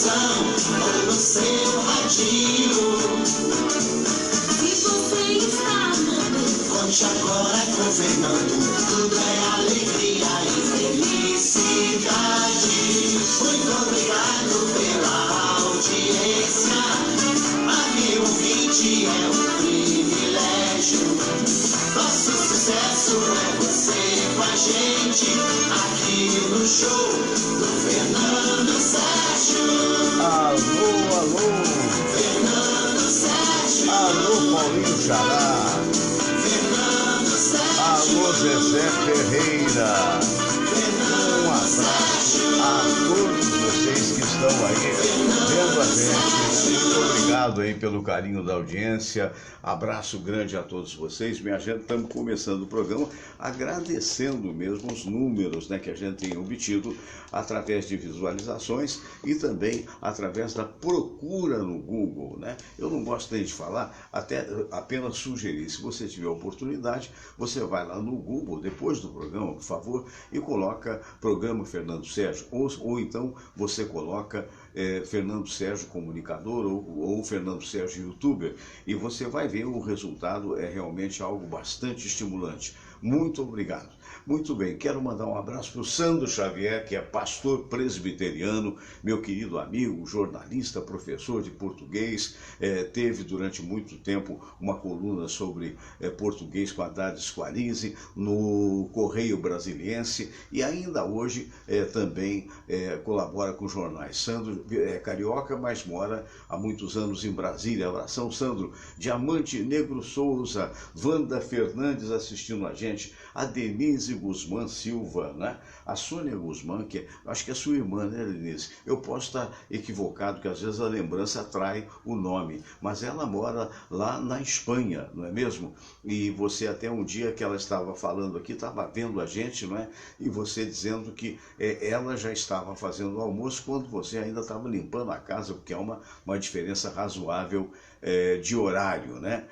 televisão ou no seu radinho. Se você está amando, conte agora com Fernando. Tudo é alegria e felicidade. Muito obrigado pela audiência. A ouvinte é um privilégio. Nosso sucesso é você com a gente aqui no show do Fernando Sérgio. Alô, alô. Fernando Sérgio. Alô, Paulinho Xará. Fernando Sérgio. Alô, Zezé Ferreira. Fernando Um abraço a todos vocês que estão aí vendo a gente. Muito obrigado aí pelo carinho da audiência. Abraço grande a todos vocês. Minha gente, estamos começando o programa agradecendo mesmo os números, né, que a gente tem obtido através de visualizações e também através da procura no Google, né? Eu não gosto nem de falar, até apenas sugerir. Se você tiver oportunidade, você vai lá no Google, depois do programa, por favor, e coloca Programa Fernando Sérgio, ou então você coloca Fernando Sérgio Comunicador ou Fernando Sérgio Youtuber, e você vai ver o resultado, é realmente algo bastante estimulante. Muito obrigado. Muito bem, quero mandar um abraço para o Sandro Xavier, que é pastor presbiteriano, meu querido amigo, jornalista, professor de português, teve durante muito tempo uma coluna sobre português com Haddad Squalize no Correio Brasiliense e ainda hoje também colabora com jornais. Sandro é carioca, mas mora há muitos anos em Brasília. Abração, Sandro. Diamante Negro Souza, Wanda Fernandes assistindo a gente, a Denise Guzmán Silva, né? A Sônia Guzmán, que acho que é sua irmã, né, Denise? Eu posso estar equivocado, que às vezes a lembrança atrai o nome, mas ela mora lá na Espanha, não é mesmo? E você até um dia que ela estava falando aqui, estava vendo a gente, não é? E você dizendo que ela já estava fazendo o almoço quando você ainda estava limpando a casa, porque é uma diferença razoável de horário, né?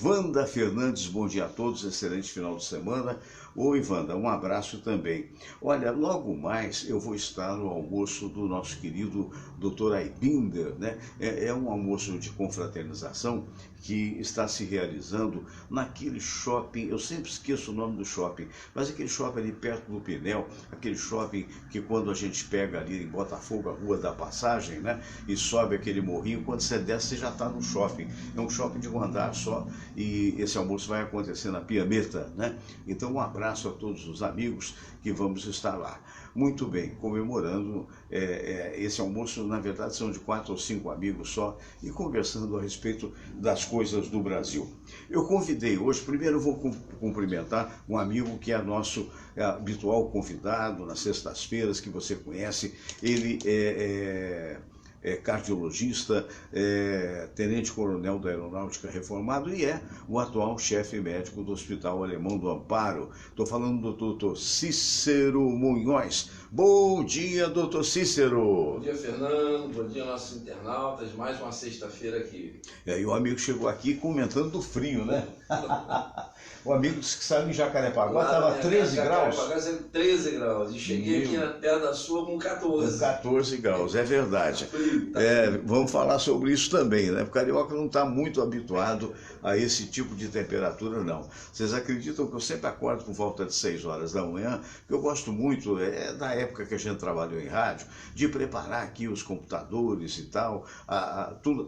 Wanda Fernandes, bom dia a todos, excelente final de semana. Oi, Wanda, um abraço também. Olha, logo mais eu vou estar no almoço do nosso querido Dr. Aibinder, né? É um almoço de confraternização que está se realizando naquele shopping, eu sempre esqueço o nome do shopping, mas aquele shopping ali perto do Pinel, aquele shopping que quando a gente pega ali em Botafogo, a Rua da Passagem, né? E sobe aquele morrinho, quando você desce você já está no shopping. É um shopping de um andar só e esse almoço vai acontecer na Piameta, né? Então um abraço a todos os amigos que vamos estar lá. Muito bem, comemorando esse almoço, na verdade são de 4 ou 5 amigos só, e conversando a respeito das coisas do Brasil. Eu convidei hoje, primeiro eu vou cumprimentar um amigo que é nosso habitual convidado nas sextas-feiras, que você conhece, ele é cardiologista, tenente-coronel da Aeronáutica Reformado e é o atual chefe médico do Hospital Alemão do Amparo. Estou falando do Dr. Cícero Munhoz. Bom dia, doutor Cícero. Bom dia, Fernando. Bom dia, nossos internautas. Mais uma sexta-feira aqui. E o amigo chegou aqui comentando do frio, né? O amigo disse que saiu em Jacarepaguá, estava 13 graus. Jacarepaguá, 13 graus. E cheguei aqui na terra da sua com 14. Com 14 graus, é verdade. Vamos falar sobre isso também, né? O carioca não está muito habituado a esse tipo de temperatura, não. Vocês acreditam que eu sempre acordo por volta de 6 horas da manhã, que eu gosto muito, da época que a gente trabalhou em rádio, de preparar aqui os computadores e tal,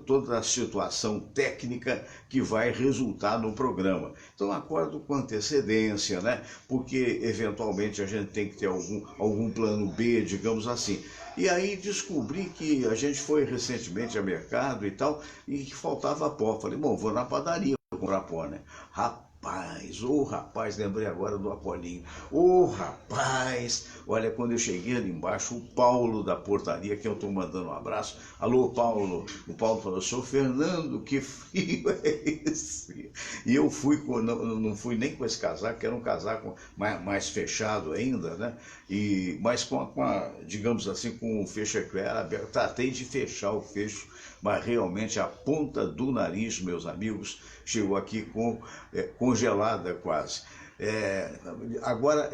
toda a situação técnica que vai resultar no programa. Então acordo com antecedência, né? Porque eventualmente a gente tem que ter algum plano B, digamos assim. E aí descobri que a gente foi recentemente ao mercado e tal, e que faltava pó. Falei, bom, vou na padaria comprar pó, né? Rapaz, lembrei agora do Apolinho. Rapaz, olha, quando eu cheguei ali embaixo, o Paulo da portaria, que eu estou mandando um abraço. Alô, Paulo. O Paulo falou, seu Fernando, que frio é esse? E eu fui, não fui nem com esse casaco, que era um casaco mais fechado ainda, né? Mas com digamos assim, com o fecho aberto. Tratei de fechar o fecho, mas realmente a ponta do nariz, meus amigos, chegou aqui congelada quase. Agora,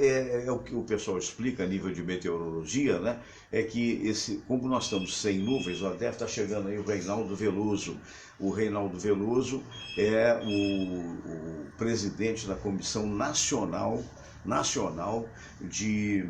o que o pessoal explica a nível de meteorologia, né? É que como nós estamos sem nuvens, ó, deve estar chegando aí o Reinaldo Veloso. O Reinaldo Veloso é o presidente da Comissão Nacional de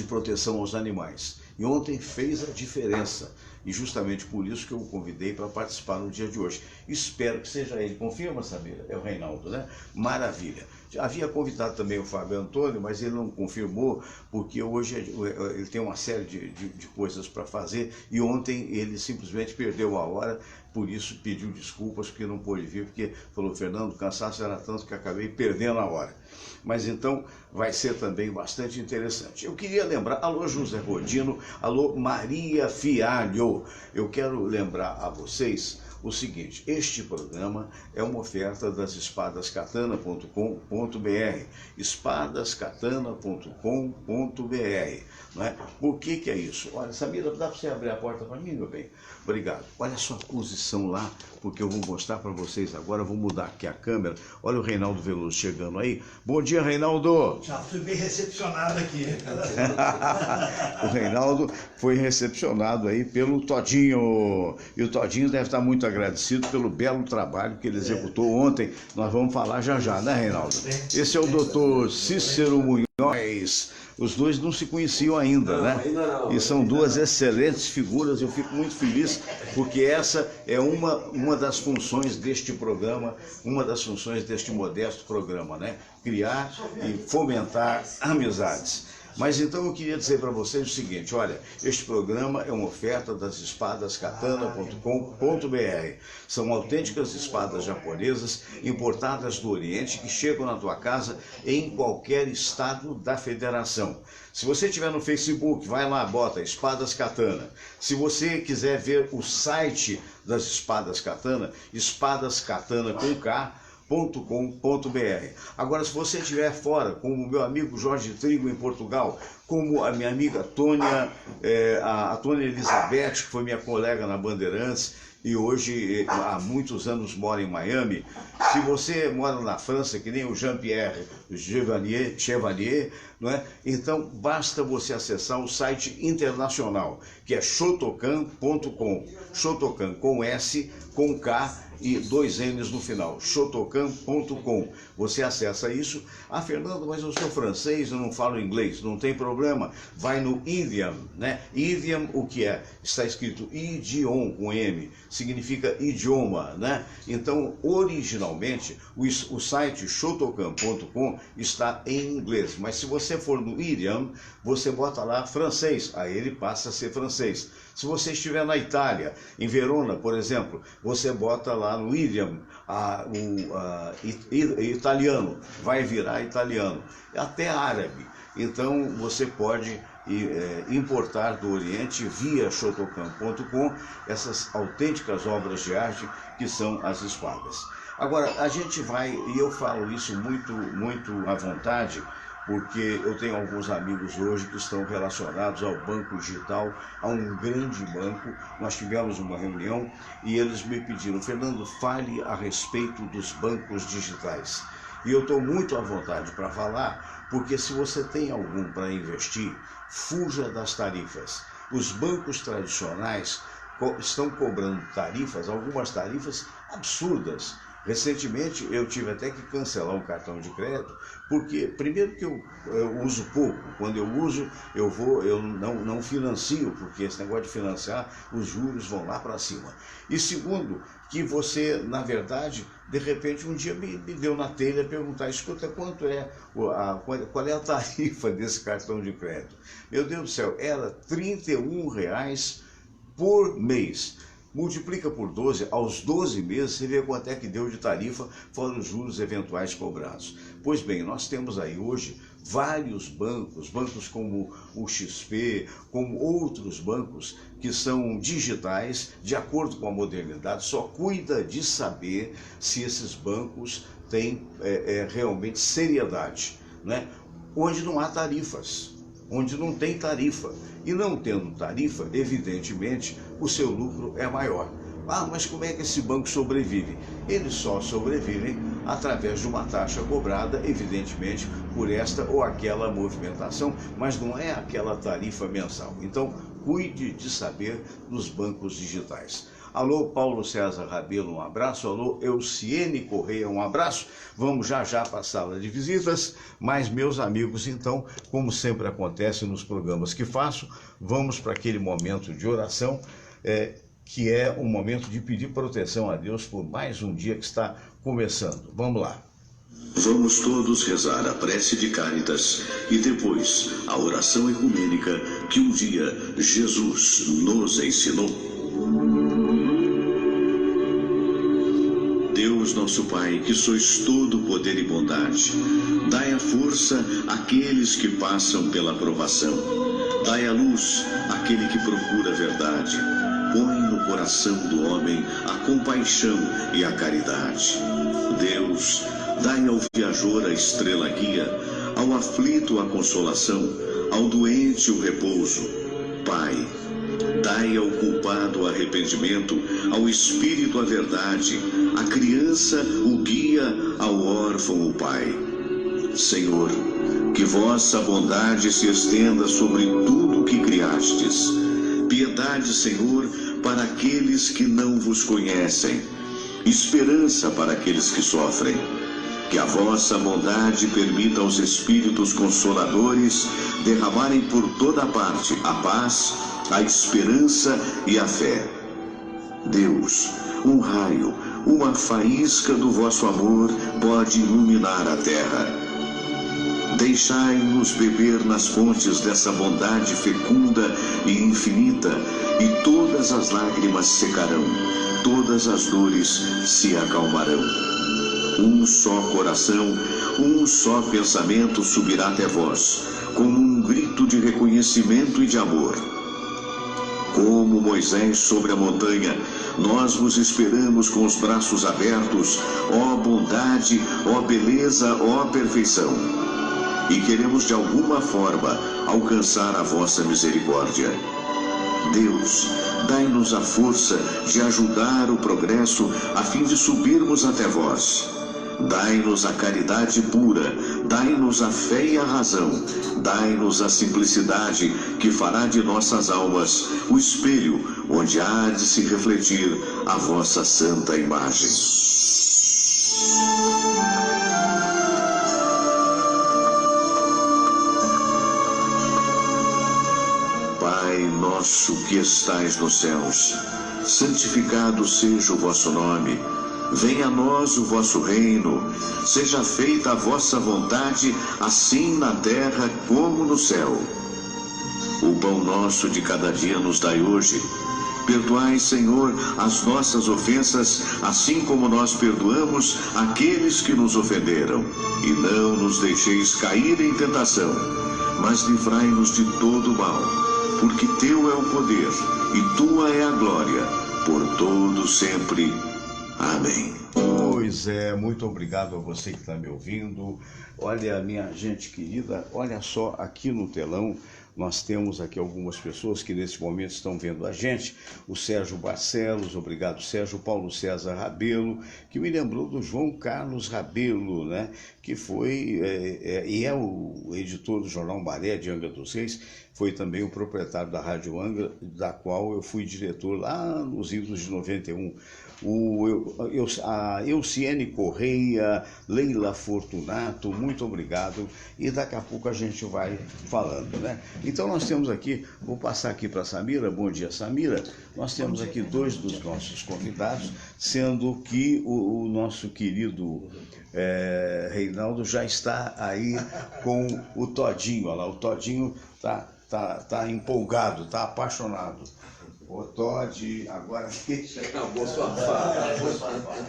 Proteção aos Animais. E ontem fez a diferença. E justamente por isso que eu o convidei para participar no dia de hoje. Espero que seja ele. Confirma, Samira? É o Reinaldo, né? Maravilha. Havia convidado também o Fábio Antônio, mas ele não confirmou, porque hoje ele tem uma série de coisas para fazer e ontem ele simplesmente perdeu a hora, por isso pediu desculpas porque não pôde vir, porque falou, Fernando, o cansaço era tanto que acabei perdendo a hora. Mas então vai ser também bastante interessante. Eu queria lembrar, alô José Rodino, alô Maria Fialho, eu quero lembrar a vocês o seguinte, este programa é uma oferta das espadascatana.com.br, espadascatana.com.br, não é? Por que é isso? Olha, Samira, dá para você abrir a porta para mim, meu bem? Obrigado. Olha a sua posição lá, porque eu vou mostrar para vocês agora, eu vou mudar aqui a câmera. Olha o Reinaldo Veloso chegando aí. Bom dia, Reinaldo! Já fui bem recepcionado aqui. O Reinaldo foi recepcionado aí pelo Todinho. E o Todinho deve estar muito agradecido pelo belo trabalho que ele executou ontem. Nós vamos falar já, né, Reinaldo? Esse é o doutor Cícero Munhoz. Os dois não se conheciam ainda, né? Ainda não. E são duas excelentes figuras. Eu fico muito feliz porque essa é uma das funções deste programa, uma das funções deste modesto programa, né? Criar e fomentar amizades. Mas então eu queria dizer para vocês o seguinte, olha, este programa é uma oferta das espadascatana.com.br. São autênticas espadas japonesas importadas do Oriente que chegam na tua casa em qualquer estado da federação. Se você estiver no Facebook, vai lá, bota Espadas Katana. Se você quiser ver o site das Espadas Katana, espadascatana com K, .com.br. Agora, se você estiver fora, como o meu amigo Jorge Trigo em Portugal, como a minha amiga Tônia, a Tônia Elizabeth, que foi minha colega na Bandeirantes, e hoje há muitos anos mora em Miami. Se você mora na França, que nem o Jean-Pierre Chevalier, não é? Então basta você acessar o site internacional, que é shotokan.com. Shotokan com S, com K e 2 N's no final, shotokan.com. Você acessa isso. Ah, Fernando, mas eu sou francês, eu não falo inglês. Não tem problema, vai no Idiom, né? Idiom, o que é? Está escrito idiom com M, significa idioma, né? Então, originalmente, o site shotokan.com está em inglês, mas se você for no Idiom, você bota lá francês, aí ele passa a ser francês. Se você estiver na Itália, em Verona, por exemplo, você bota lá no Idiom italiano, vai virar italiano, até árabe. Então você pode importar do Oriente via shotokan.com essas autênticas obras de arte que são as espadas. Agora, a gente vai, e eu falo isso muito à vontade, porque eu tenho alguns amigos hoje que estão relacionados ao banco digital, a um grande banco. Nós tivemos uma reunião e eles me pediram, Fernando, fale a respeito dos bancos digitais. E eu estou muito à vontade para falar, porque se você tem algum para investir, fuja das tarifas. Os bancos tradicionais estão cobrando tarifas, algumas tarifas absurdas. Recentemente eu tive até que cancelar um cartão de crédito, porque primeiro que eu uso pouco, quando eu uso eu não financio, porque esse negócio de financiar, os juros vão lá para cima. E segundo, que você, na verdade, de repente um dia me deu na telha perguntar, escuta, qual é a tarifa desse cartão de crédito? Meu Deus do céu, era R$ 31 por mês. Multiplica por 12, aos 12 meses você vê quanto é que deu de tarifa, fora os juros eventuais cobrados. Pois bem, nós temos aí hoje vários bancos como o XP, como outros bancos que são digitais, de acordo com a modernidade, só cuida de saber se esses bancos têm realmente seriedade, né? Onde não há tarifas, onde não tem tarifa. E não tendo tarifa, evidentemente, o seu lucro é maior. Ah, mas como é que esse banco sobrevive? Eles só sobrevivem através de uma taxa cobrada, evidentemente, por esta ou aquela movimentação, mas não é aquela tarifa mensal. Então, cuide de saber dos bancos digitais. Alô, Paulo César Rabelo, um abraço. Alô, Elciene Correia, um abraço. Vamos já para a sala de visitas. Mas, meus amigos, então, como sempre acontece nos programas que faço, vamos para aquele momento de oração, que é um momento de pedir proteção a Deus por mais um dia que está começando. Vamos lá. Vamos todos rezar a prece de Cáritas e depois a oração ecumênica que um dia Jesus nos ensinou. Deus nosso Pai, que sois todo poder e bondade, dai a força àqueles que passam pela provação. Dai a luz àquele que procura a verdade. Põe no coração do homem a compaixão e a caridade. Deus, dai ao viajor a estrela guia, ao aflito a consolação, ao doente o repouso. Pai, dai ao culpado o arrependimento, ao espírito a verdade, à criança o guia, ao órfão o pai. Senhor, que vossa bondade se estenda sobre tudo o que criastes. Piedade, Senhor, para aqueles que não vos conhecem. Esperança para aqueles que sofrem. Que a vossa bondade permita aos Espíritos Consoladores derramarem por toda parte a paz, a esperança e a fé. Deus, um raio, uma faísca do vosso amor pode iluminar a terra. Deixai-nos beber nas fontes dessa bondade fecunda e infinita, e todas as lágrimas secarão, todas as dores se acalmarão. Um só coração, um só pensamento subirá até vós, como um grito de reconhecimento e de amor. Como Moisés sobre a montanha, nós vos esperamos com os braços abertos, ó bondade, ó beleza, ó perfeição. E queremos de alguma forma alcançar a vossa misericórdia. Deus, dai-nos a força de ajudar o progresso a fim de subirmos até vós. Dai-nos a caridade pura, dai-nos a fé e a razão, dai-nos a simplicidade que fará de nossas almas o espelho onde há de se refletir a vossa santa imagem. Pai nosso que estais nos céus, santificado seja o vosso nome. Venha a nós o vosso reino, seja feita a vossa vontade, assim na terra como no céu. O pão nosso de cada dia nos dai hoje. Perdoai, Senhor, as nossas ofensas, assim como nós perdoamos aqueles que nos ofenderam. E não nos deixeis cair em tentação, mas livrai-nos de todo o mal, porque teu é o poder e tua é a glória, por todo sempre. Amém. Pois é, muito obrigado a você que está me ouvindo. Olha, minha gente querida, olha só aqui no telão, nós temos aqui algumas pessoas que nesse momento estão vendo a gente. O Sérgio Barcelos, obrigado Sérgio. Paulo César Rabelo, que me lembrou do João Carlos Rabelo, né? Que foi e é o editor do jornal Maré de Angra dos Reis, foi também o proprietário da Rádio Angra, da qual eu fui diretor lá nos idos de 91. A Elciene Correia, Leila Fortunato, muito obrigado. E daqui a pouco a gente vai falando, né? Então nós temos aqui, vou passar aqui para a Samira. Bom dia, Samira. Nós temos aqui dois dos nossos convidados, sendo que o nosso querido Reinaldo já está aí com o Todinho. Olha lá, o Todinho tá empolgado, tá apaixonado. O Todd, agora deixa. Acabou sua fala.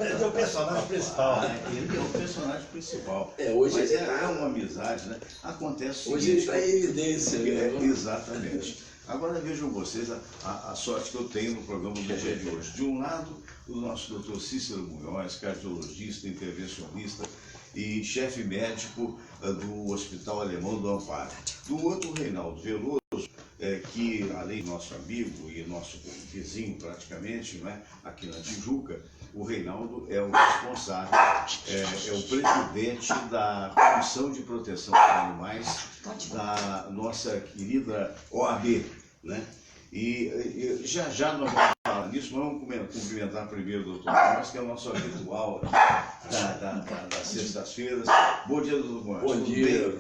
Ele é o personagem principal. Ele é o personagem principal. Hoje mas é uma amizade, né? Acontece o Hoje seguinte, ele está em evidência, né? Exatamente. Agora vejam vocês a sorte que eu tenho no programa do dia de hoje. De um lado, o nosso doutor Cícero Munhoz, cardiologista, intervencionista e chefe médico do Hospital Alemão do Amparo. Do outro, o Reinaldo Veloso, que, além do nosso amigo e nosso vizinho praticamente, não é, aqui na Tijuca, o Reinaldo é o responsável, é o presidente da Comissão de Proteção dos Animais da nossa querida OAB, né? E já nós vamos falar nisso, nós vamos cumprimentar primeiro o doutor Tomás, que é o nosso habitual das sextas-feiras. Bom dia, doutor Tomás. Bom dia.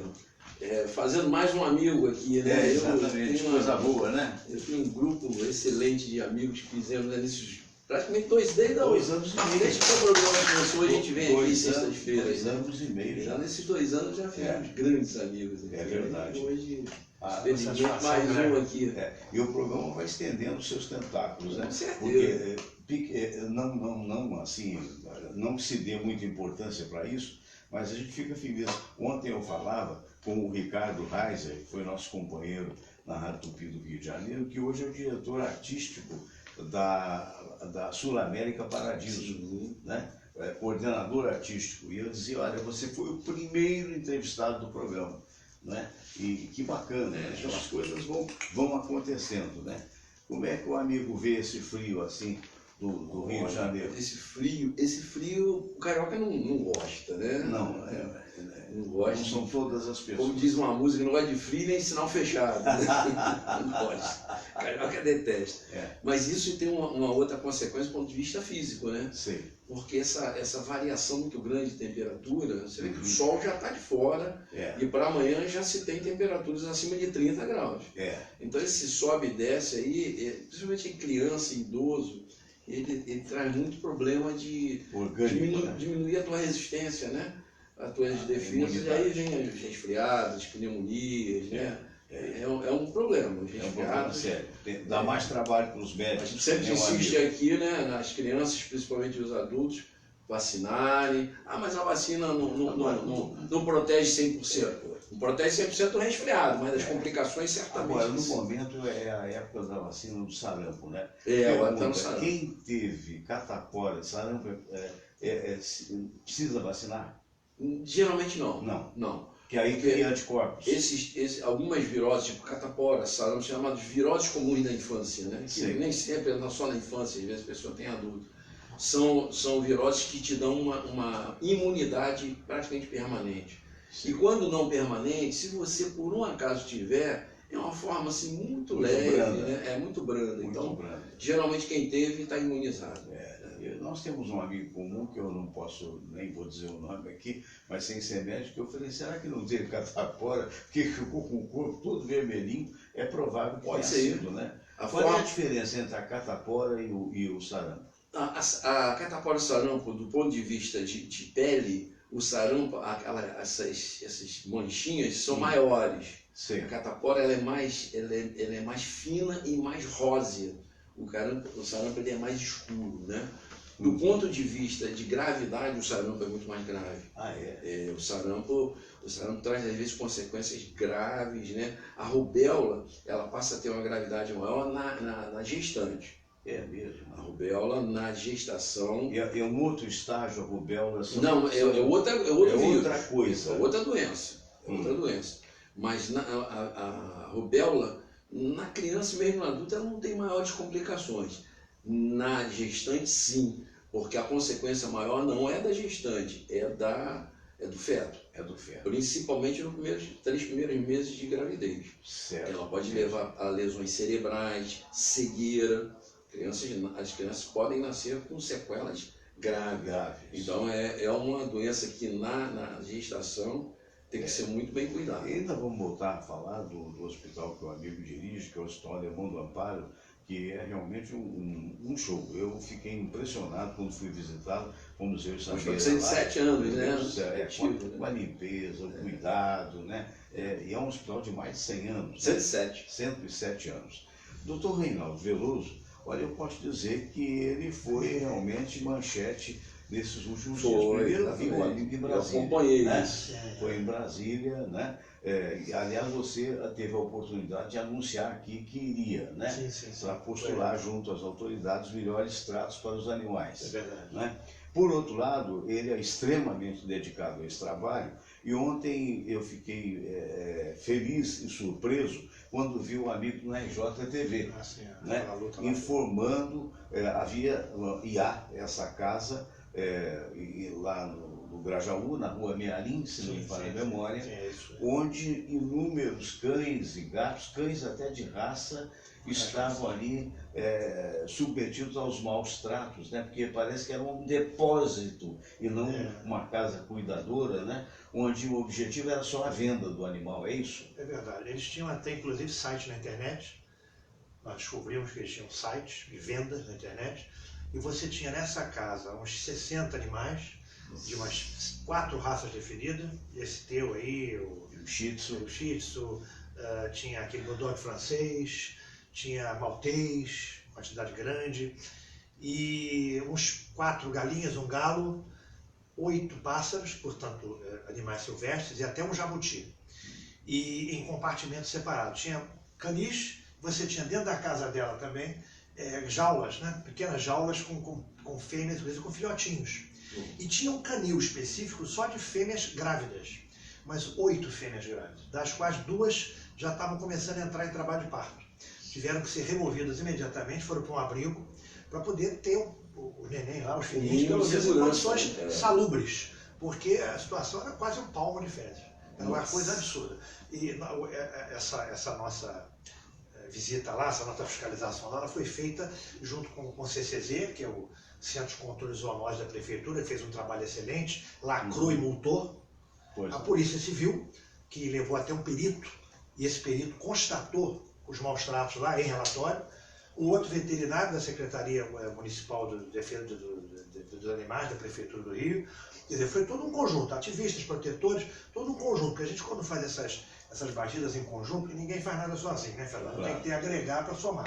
Fazendo mais um amigo aqui, né? Exatamente, coisa boa, né? Eu tenho um grupo excelente de amigos que fizemos nesses praticamente 2 anos e meio. Desde que o programa começou, a gente vem aqui sextas-feiras. 2 anos e meio. Já nesses 2 anos já fizemos grandes amigos aqui. É verdade. E hoje, Felizmente, mais um aqui. E o programa vai estendendo seus tentáculos, né? Com certeza. Porque não se dê muita importância para isso, mas a gente fica feliz. Ontem eu falava com o Ricardo Reiser, que foi nosso companheiro na Rádio Tupi do Rio de Janeiro, que hoje é o diretor artístico da Sul América Paradiso, né? Coordenador artístico. E eu dizia, olha, você foi o primeiro entrevistado do programa, né? E que bacana, né? Então as coisas vão acontecendo, né? Como é que o amigo vê esse frio assim do Rio de Janeiro? Esse frio o carioca não gosta, né? Não, não gosta. Não são todas as pessoas. Como diz uma música, não gosta de frio nem sinal fechado. Né? Não gosta. O carioca detesta. Mas isso tem uma outra consequência do ponto de vista físico, né? Sim. Porque essa variação muito grande de temperatura, você vê que o sol já está de fora e para amanhã já se tem temperaturas acima de 30 graus. Então esse sobe e desce aí, principalmente em criança e idoso, ele traz muito problema de diminuir a tua resistência, né? As tuas defesas, e aí vem os resfriados, as pneumonias, né? É um problema. É um problema sério. Dá mais trabalho para os médicos. A gente sempre insiste aqui, né, nas crianças, principalmente os adultos, vacinarem. Mas a vacina não protege 100%. Não protege 100% do resfriado, mas das complicações certamente. Agora, no momento é a época da vacina do sarampo, né? Agora está no sarampo. Quem teve catapora, sarampo, precisa vacinar? Geralmente não. Não. Que aí cria anticorpos. Algumas viroses, tipo catapora, sarampo, chamadas viroses comuns da infância, né? Que nem sempre é só na infância, às vezes a pessoa tem adulto. São viroses que te dão uma imunidade praticamente permanente. Sim. E quando não permanente, se você por um acaso tiver, é uma forma assim muito leve, branda. Né? É muito branda. Então, geralmente quem teve está imunizado. Nós temos um amigo comum, que eu não posso, nem vou dizer o nome aqui, mas sem ser médico, eu falei, será que não teve catapora? Porque ficou com o corpo todo vermelhinho, é provável que tenha sido, né? Qual é a diferença entre a catapora e o sarampo? A catapora e o sarampo, do ponto de vista de pele, o sarampo, essas manchinhas são maiores. Sim. A catapora ela é mais fina e mais rósea. O sarampo ele é mais escuro, né? Do ponto de vista de gravidade, o sarampo é muito mais grave. O sarampo traz, às vezes, consequências graves, né? A rubéola, ela passa a ter uma gravidade maior na gestante. É mesmo? A rubéola na gestação... É um outro estágio, a rubéola? Não, é outro vírus. Outra coisa. É outra doença. Outra doença. Mas a rubéola, na criança e mesmo no adulto, ela não tem maiores complicações. Na gestante, sim, porque a consequência maior não é da gestante, é do feto. É do feto. Principalmente nos 3 primeiros meses de gravidez. Certo. Ela pode levar a lesões cerebrais, cegueira. As crianças podem nascer com sequelas graves. Então é uma doença que na gestação tem que ser muito bem cuidada. E ainda vamos voltar a falar do hospital que o amigo dirige, que é o Hospital Alemão do Amparo, que é realmente um show. Eu fiquei impressionado quando fui visitá-lo, fomos eu e Samira. 107 anos, né? Com a limpeza, o cuidado, né? E é um hospital de mais de 100 anos. 107 anos. Doutor Reinaldo Veloso, olha, eu posso dizer que ele foi realmente manchete nesses últimos dias. Primeiro vi o amigo em Brasília. Eu acompanhei isso. Foi em Brasília, né? Aliás, você teve a oportunidade de anunciar aqui que iria, né? Sim. Para postular junto às autoridades melhores tratos para os animais. É verdade. Né? Por outro lado, ele é extremamente dedicado a esse trabalho, e ontem eu fiquei feliz e surpreso quando vi um amigo na RJTV, né, informando, e há essa casa lá no Grajaú, na rua Mearim, se não me falha a memória, onde inúmeros cães e gatos, cães até de raça, estavam ali submetidos aos maus tratos, né? Porque parece que era um depósito e não uma casa cuidadora, né? Onde o objetivo era só a venda do animal, é isso? É verdade. Eles tinham até, inclusive, site na internet. Nós descobrimos que eles tinham sites de vendas na internet. E você tinha nessa casa uns 60 animais, de umas 4 raças definidas. Esse teu aí, o Shih Tzu, tinha aquele Bulldog francês, tinha maltês, quantidade grande, e uns 4 galinhas, um galo, 8 pássaros, portanto, animais silvestres, e até um jabuti. E em compartimentos separados. Tinha canis, você tinha dentro da casa dela também jaulas, né? Pequenas jaulas com fêmeas, às vezes com filhotinhos. E tinha um canil específico só de fêmeas grávidas, mas 8 fêmeas grávidas, das quais 2 já estavam começando a entrar em trabalho de parto. Tiveram que ser removidas imediatamente, foram para um abrigo, para poder ter o neném lá, os filhinhos, pelo menos em condições salubres, porque a situação era quase um palmo de fezes. Era uma coisa absurda. E essa nossa visita lá, essa nossa fiscalização lá, ela foi feita junto com o CCZ, que é o Centro de Controle Zoonótico da Prefeitura, que fez um trabalho excelente, lacrou e multou. A Polícia Civil, que levou até um perito, e esse perito constatou os maus tratos lá em relatório. O outro veterinário da Secretaria Municipal de Defesa dos Animais, da Prefeitura do Rio. Quer dizer, foi todo um conjunto, ativistas, protetores, todo um conjunto, porque a gente quando faz essas batidas em conjunto, ninguém faz nada sozinho, né, Fernando? Claro. Tem que ter agregar para somar.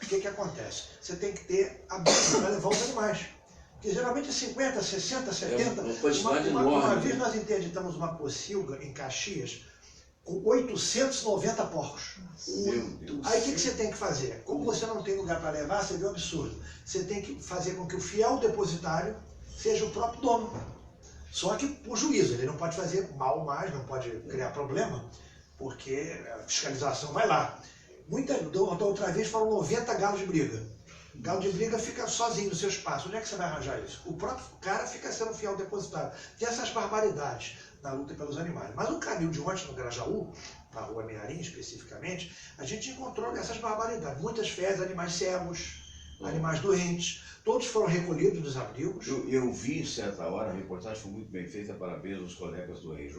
O que acontece? Você tem que ter habilidade para levar os animais. Porque geralmente é 50, 60, 70. Uma vez nós interditamos uma pocilga em Caxias, com 890 porcos. Aí o que você tem que fazer? Como você não tem lugar para levar, você vê um absurdo. Você tem que fazer com que o fiel depositário seja o próprio dono. Só que por juízo, ele não pode fazer mal mais, não pode criar problema, porque a fiscalização vai lá. Outra vez foram 90 galos de briga. Galo de briga fica sozinho no seu espaço. Onde é que você vai arranjar isso? O próprio cara fica sendo fiel depositário. Tem essas barbaridades na luta pelos animais. Mas no canil de ontem, no Grajaú, na rua Mearim especificamente, a gente encontrou essas barbaridades. Muitas fezes, animais cegos, animais doentes, todos foram recolhidos dos abrigos. Eu vi, certa hora, a reportagem foi muito bem feita, parabéns aos colegas do RJ,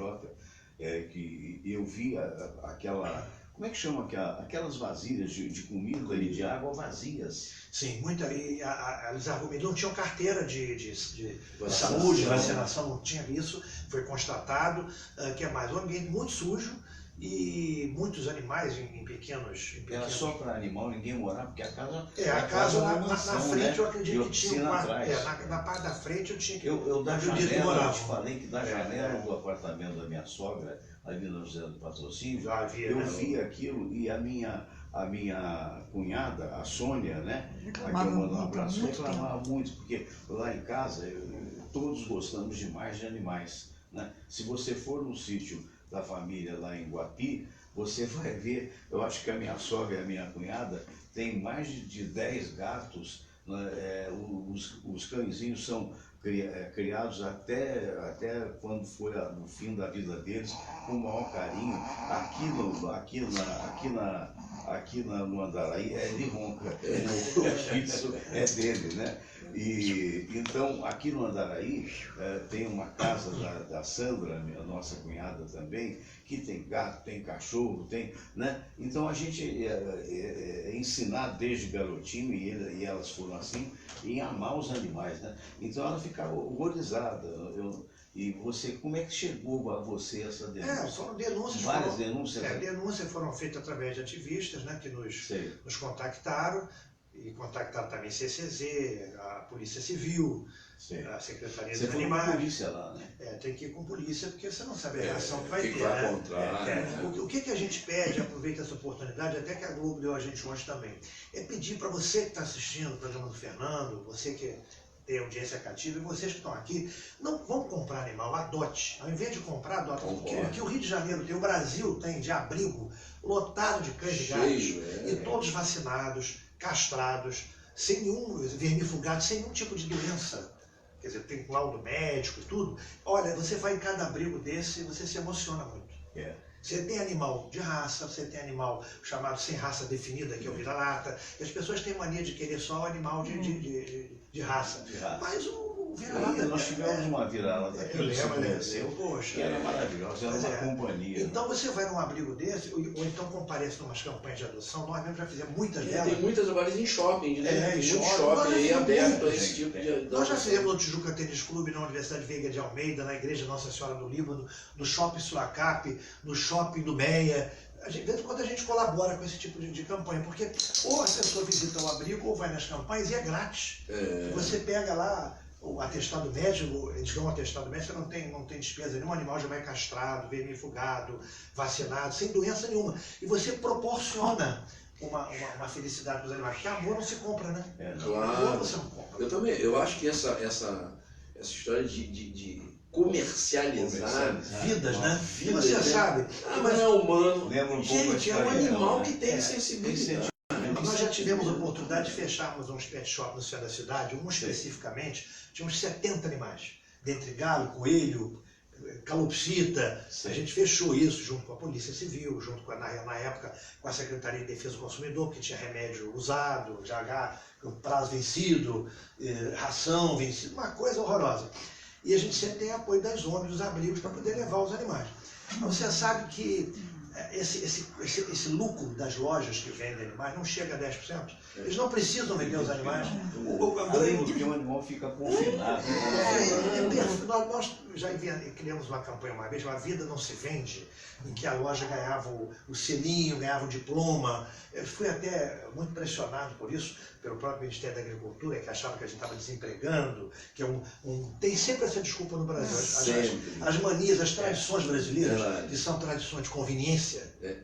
que eu vi aquela... Como é que chama? Aquelas vasilhas de comida e de água vazias. Sim, eles argumentam, não tinham carteira de saúde, vacinação, não tinha isso, foi constatado. Que é mais? Um ambiente muito sujo e muitos animais em pequenos... Era só para animal, ninguém morar, porque a casa... a casa na frente, né? Eu acredito que tinha um quarto. Na parte da frente eu tinha que... Eu da janela, eu te falei que da janela do apartamento da minha sogra, ali no José do Patrocínio, eu vi aquilo, e a minha cunhada, a Sônia, né, a que eu mando um abraço, reclamava muito, porque lá em casa todos gostamos demais de animais, né? Se você for no sítio da família lá em Guapi, você vai ver, eu acho que a minha sogra e a minha cunhada têm mais de 10 gatos, né? Os cãezinhos são criados até quando for no fim da vida deles, com o maior carinho. Aqui no Andaraí ele ronca, isso é dele, né? E então aqui no Andaraí tem uma casa da Sandra, a nossa cunhada também, que tem gato, tem cachorro, tem, né? Então a gente é ensinado desde garotinho, e elas foram assim, em amar os animais, né? Então ela ficava horrorizada. E você, como é que chegou a você essa denúncia? Foram denúncias. Várias denúncias? Denúncias foram feitas através de ativistas, né, que nos contactaram, e contactaram também CCZ, a Polícia Civil, a Secretaria dos Animais. Você foi com polícia lá, né? Tem que ir com polícia, porque você não sabe a reação que vai ter, né? O que a gente pede, aproveita essa oportunidade, até que a Globo deu a gente hoje também, é pedir para você que está assistindo o programa do Fernando, você que tem audiência cativa, e vocês que estão aqui, não vão comprar animal, adote. Ao invés de comprar, adote. Porque aqui o Rio de Janeiro tem, o Brasil tem de abrigo lotado de cães e gatos, e todos vacinados, castrados, sem nenhum vermifugado, sem nenhum tipo de doença. Quer dizer, tem laudo médico e tudo. Olha, você vai em cada abrigo desse e você se emociona muito. Você tem animal de raça, você tem animal chamado sem raça definida, que é o vira-lata. E as pessoas têm mania de querer só o animal de raça. Mas o vira-lata... Nós tivemos uma vira-lata aqui, que era maravilhosa, era uma companhia. Então você vai num abrigo desse, ou então comparece em umas campanhas de adoção. Nós mesmo já fizemos muitas delas. Tem muitas agora em shopping, né? Tem muito shopping. shopping aí aberto a esse tipo de adoção. Nós já fizemos no Tijuca Tênis Clube, na Universidade Veiga de Almeida, na Igreja Nossa Senhora do Líbano, no Shopping Sulacap, no Shopping do Meia. De vez em quando a gente colabora com esse tipo de campanha, porque ou a pessoa visita o abrigo ou vai nas campanhas e é grátis. Você pega lá o atestado médico, eles dão um atestado médico, você não tem despesa nenhuma, o animal já vai castrado, vermifugado, vacinado, sem doença nenhuma. E você proporciona uma felicidade para os animais, porque amor não se compra, né? Claro. Amor você não compra. Eu também, eu acho que essa história de comercializar vidas, né? Vidas, Você né? sabe. Mas não é humano. Lembra um pouco Gente, é um animal que tem sensibilidade. Nós já tivemos a oportunidade de fecharmos uns pet shops no centro da cidade, um especificamente, tinha uns 70 animais, dentre galo, coelho, calopsita. A gente fechou isso junto com a Polícia Civil, junto com na época com a Secretaria de Defesa do Consumidor, que tinha remédio usado, prazo vencido, ração vencida, uma coisa horrorosa. E a gente sempre tem apoio das ONGs, dos abrigos, para poder levar os animais. Mas você sabe que esse lucro das lojas que vendem animais não chega a 10%. Eles não precisam vender os animais. Além do que o animal fica confinado. Nós já criamos uma campanha uma vez, A Vida Não Se Vende, em que a loja ganhava o selinho, ganhava o diploma. Eu fui até muito pressionado por isso, pelo próprio Ministério da Agricultura, que achava que a gente estava desempregando, que tem sempre essa desculpa no Brasil. As manias, as tradições brasileiras, que são tradições de conveniência.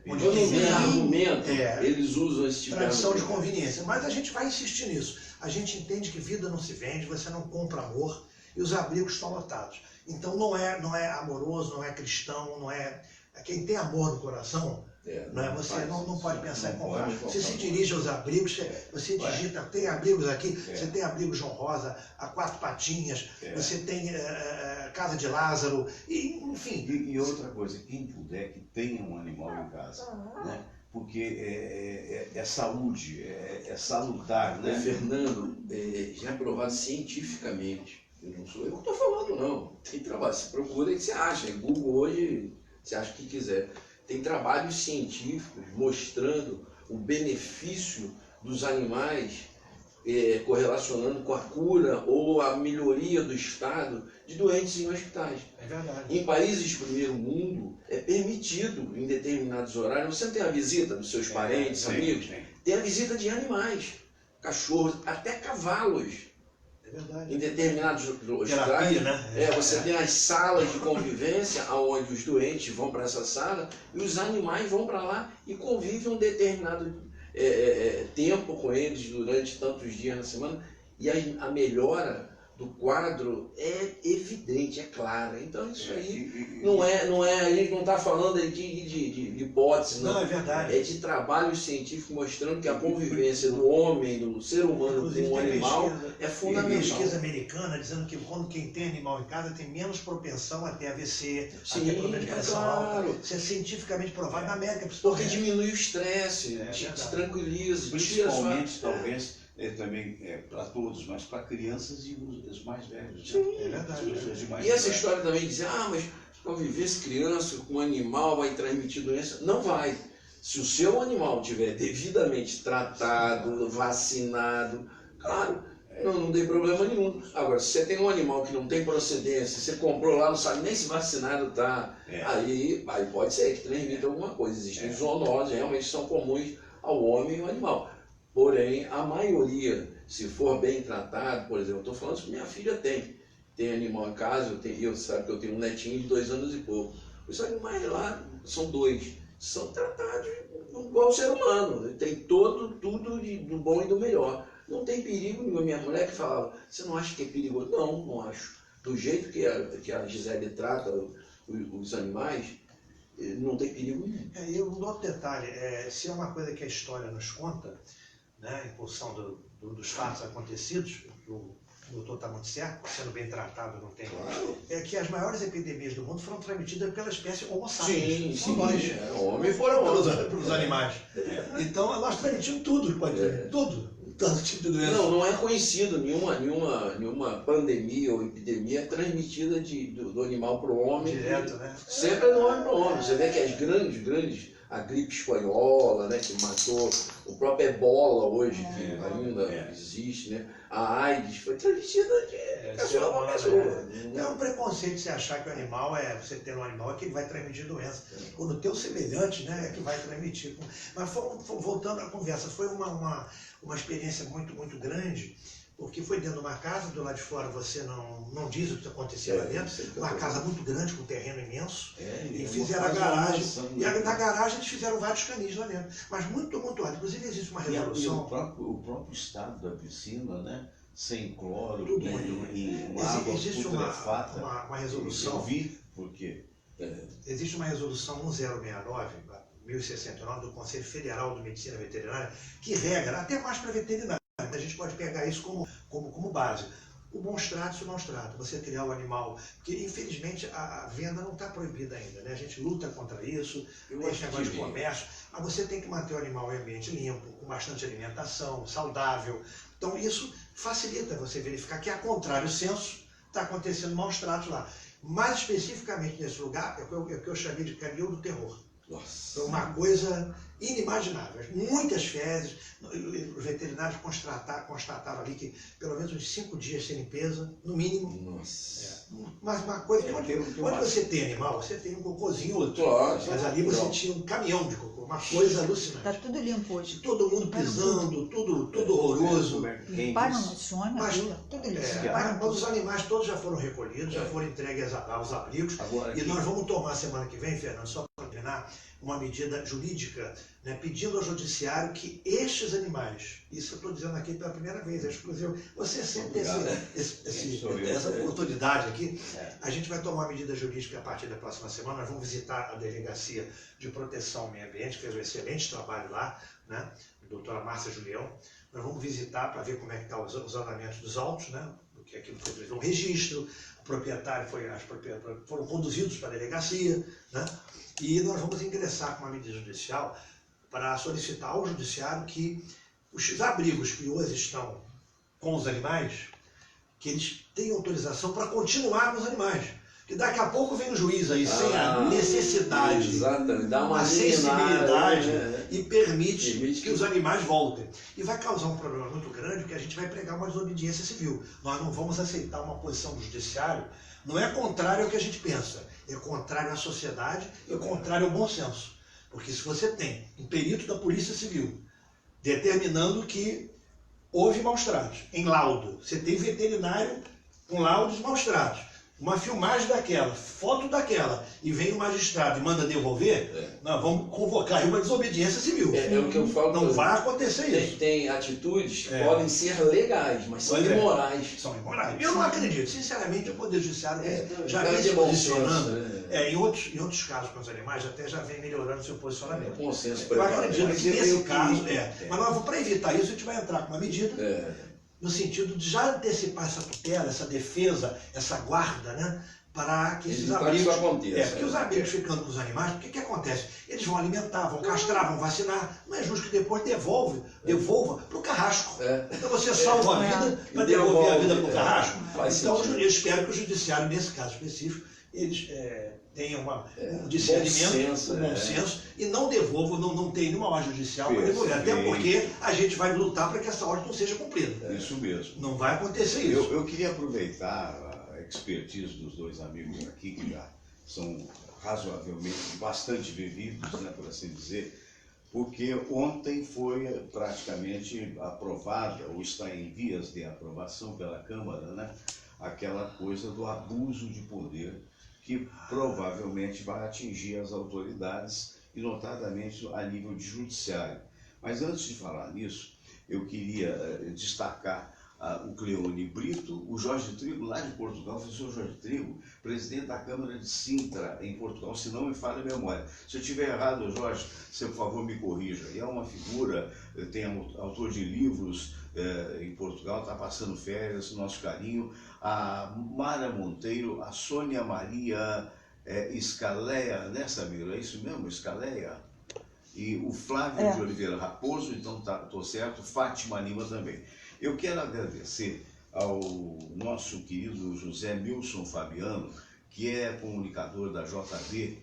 Onde argumento, eles usam esse tipo tradição de conveniência. Mas a gente vai insistir nisso. A gente entende que vida não se vende, você não compra amor, e os abrigos estão lotados. Então não é amoroso, não é cristão, não é... Quem tem amor no coração, você não pode pensar em comprar. Você se dirige aos abrigos, você digita, tem abrigos aqui, você tem abrigo João Rosa, a Quatro Patinhas, você tem Casa de Lázaro, enfim. E outra coisa, quem puder que tenha um animal em casa, né? Porque é saúde, é salutar, né? Fernando, já é provado cientificamente. Não sou eu que estou falando, não. Tem trabalho, se procura e você acha. Em Google hoje, você acha o que quiser. Tem trabalhos científicos mostrando o benefício dos animais correlacionando com a cura ou a melhoria do estado de doentes em hospitais. É verdade. Em países de primeiro mundo, é permitido, em determinados horários, você não tem a visita dos seus parentes, amigos, tem a visita de animais, cachorros, até cavalos. Em determinados hospitais, você tem as salas de convivência, onde os doentes vão para essa sala e os animais vão para lá e convivem um determinado tempo com eles durante tantos dias na semana, e a melhora do quadro é evidente, é clara. Então isso aí não é, a gente não está falando aqui de hipótese, não. É verdade. É de trabalho científico mostrando que a convivência do homem, do ser humano com o animal é fundamental. Tem pesquisa americana dizendo que quem tem animal em casa tem menos propensão a ter AVC, a ter problema de pressão alta. Isso é cientificamente provado na América. Porque diminui o estresse, te tranquiliza. Principalmente, talvez, também para todos, mas para crianças e os mais velhos. Sim, é verdade. E essa história também de dizer, mas conviver essa criança com um animal vai transmitir doença? Não vai. Se o seu animal tiver devidamente tratado, vacinado, claro, não tem problema nenhum. Agora, se você tem um animal que não tem procedência, você comprou lá, não sabe nem se vacinado está, aí pode ser que transmita alguma coisa. Existem zoonoses, realmente são comuns ao homem e ao animal. Porém, a maioria, se for bem tratado, por exemplo, eu estou falando que minha filha tem animal em casa, eu sabe que eu tenho um netinho de 2 anos e pouco. Os animais lá, são 2, são tratados igual ao ser humano, tem tudo do bom e do melhor. Não tem perigo nenhum. Minha mulher que falava, você não acha que é perigoso? Não, não acho. Do jeito que a Gisele trata os animais, não tem perigo nenhum. E um outro detalhe, se é uma coisa que a história nos conta, né, em função dos fatos acontecidos, o doutor está muito certo, sendo bem tratado, não tem. Claro. É que as maiores epidemias do mundo foram transmitidas pela espécie Homo sapiens. Sim, Nós. homem foram Pelos animais. Então nós transmitimos tudo, tudo. Todo tipo de doença. Não é conhecido nenhuma pandemia ou epidemia transmitida do animal para o homem. Direto, né? Sempre é do homem para o homem. Você vê que as grandes, a gripe espanhola, né, que matou, o próprio ebola hoje, que ainda existe, né? A AIDS foi transmitida de pessoa a pessoa. É um preconceito você achar que o animal você ter um animal é que ele vai transmitir doença. Quando o teu semelhante, né, é que vai transmitir. Mas voltando à conversa, foi uma experiência muito, muito grande, porque foi dentro de uma casa, do lado de fora você não diz o que acontecia lá dentro, uma casa muito grande, com um terreno imenso, e fizeram a garagem, e na garagem eles fizeram vários canis lá dentro, mas muito, muito alto. Inclusive existe uma resolução. O próprio estado da piscina, né? Sem cloro, Tudo e uma água existe putrefata. uma resolução. Eu vi, porque Existe uma resolução 1069, 1069 do Conselho Federal de Medicina Veterinária, que regra, até mais para veterinário, a gente pode pegar isso como base. O bons tratos e o maus tratos, você criar o animal, porque infelizmente a venda não está proibida ainda, né? A gente luta contra isso, esse negócio de comércio, mas você tem que manter o animal em ambiente limpo, com bastante alimentação, saudável. Então isso facilita você verificar que, a contrário senso, está acontecendo maus tratos lá. Mais especificamente nesse lugar, é o que eu chamei de canil do terror. Nossa. Foi uma coisa inimaginável. Muitas fezes, os veterinários constataram ali que pelo menos uns 5 dias sem limpeza, no mínimo. Nossa. Mas uma coisa que onde você tem animal, você tem um cocôzinho outro. Claro, Mas ali você tinha um caminhão de cocô, uma coisa Tá alucinante. tudo limpo hoje. Todo mundo pisando, tudo horroroso. Limparam no chão, Mas, tudo limpo. mas os animais todos já foram recolhidos, já foram entregues aos abrigos. Agora, E nós vamos tomar semana que vem, Fernando, só para terminar, uma medida jurídica, né, pedindo ao judiciário que estes animais, isso eu estou dizendo aqui pela primeira vez, é exclusivo, você sempre tem essa oportunidade aqui, a gente vai tomar uma medida jurídica a partir da próxima semana, nós vamos visitar a Delegacia de Proteção ao Meio Ambiente, que fez um excelente trabalho lá, né, a doutora Márcia Julião, nós vamos visitar para ver como é que estão os andamentos dos autos, né, porque aquilo foi um registro, o proprietário foram conduzidos para a delegacia, né? E nós vamos ingressar com uma medida judicial para solicitar ao judiciário que os abrigos que hoje estão com os animais, que eles tenham autorização para continuar com os animais. Que daqui a pouco vem o juiz aí, sem a necessidade, Exatamente, dá uma sensibilidade, eliminada, e permite que os animais voltem. E vai causar um problema muito grande, porque a gente vai pregar uma desobediência civil. Nós não vamos aceitar uma posição do judiciário, não é contrário ao que a gente pensa, é contrário à sociedade, é contrário ao bom senso. Porque se você tem um perito da Polícia Civil determinando que houve maus tratos, em laudo, você tem veterinário com laudos de maus tratos, uma filmagem daquela, foto daquela, e vem o magistrado e manda devolver, nós vamos convocar aí uma desobediência civil. É o que eu falo. Não vai acontecer isso. Tem atitudes que podem ser legais, mas são imorais. São imorais. Eu não acredito. Sinceramente, o Poder Judiciário já é vem se de bom posicionando. senso, Em outros casos com os animais, até já vem melhorando o seu posicionamento. Bom senso Eu acredito privado. que nesse caso, mas nós para evitar isso, a gente vai entrar com uma medida no sentido de já antecipar essa tutela, essa defesa, essa guarda, né? Para que esses abrigos... Isso aconteça. Porque os abrigos ficando com os animais, o que acontece? Eles vão alimentar, vão castrar, vão vacinar. Não é justo que depois devolva para o carrasco. Então você salva a vida para devolver a vida para o carrasco. Então eu espero que o judiciário, nesse caso específico, eles tenham um discernimento, um bom senso, e não devolvam, não tem nenhuma ordem judicial para devolver. Até porque a gente vai lutar para que essa ordem não seja cumprida. Isso mesmo. Não vai acontecer isso. Eu queria aproveitar a expertise dos dois amigos aqui, que já são razoavelmente bastante vividos, né, por assim dizer, porque ontem foi praticamente aprovada, ou está em vias de aprovação pela Câmara, né, aquela coisa do abuso de poder, que provavelmente vai atingir as autoridades, e notadamente a nível de judiciário. Mas antes de falar nisso, eu queria destacar o Cleone Brito, o Jorge Trigo, lá de Portugal, professor Jorge Trigo, presidente da Câmara de Sintra, em Portugal, se não me falha a memória. Se eu estiver errado, Jorge, você, por favor, me corrija. E é uma figura, tem autor de livros em Portugal, está passando férias, nosso carinho. A Mara Monteiro, a Sônia Maria Scaleia, né, Samiro? É isso mesmo, Scaleia? E o Flávio de Oliveira Raposo, então estou certo, Fátima Lima também. Eu quero agradecer ao nosso querido José Milson Fabiano, que é comunicador da JB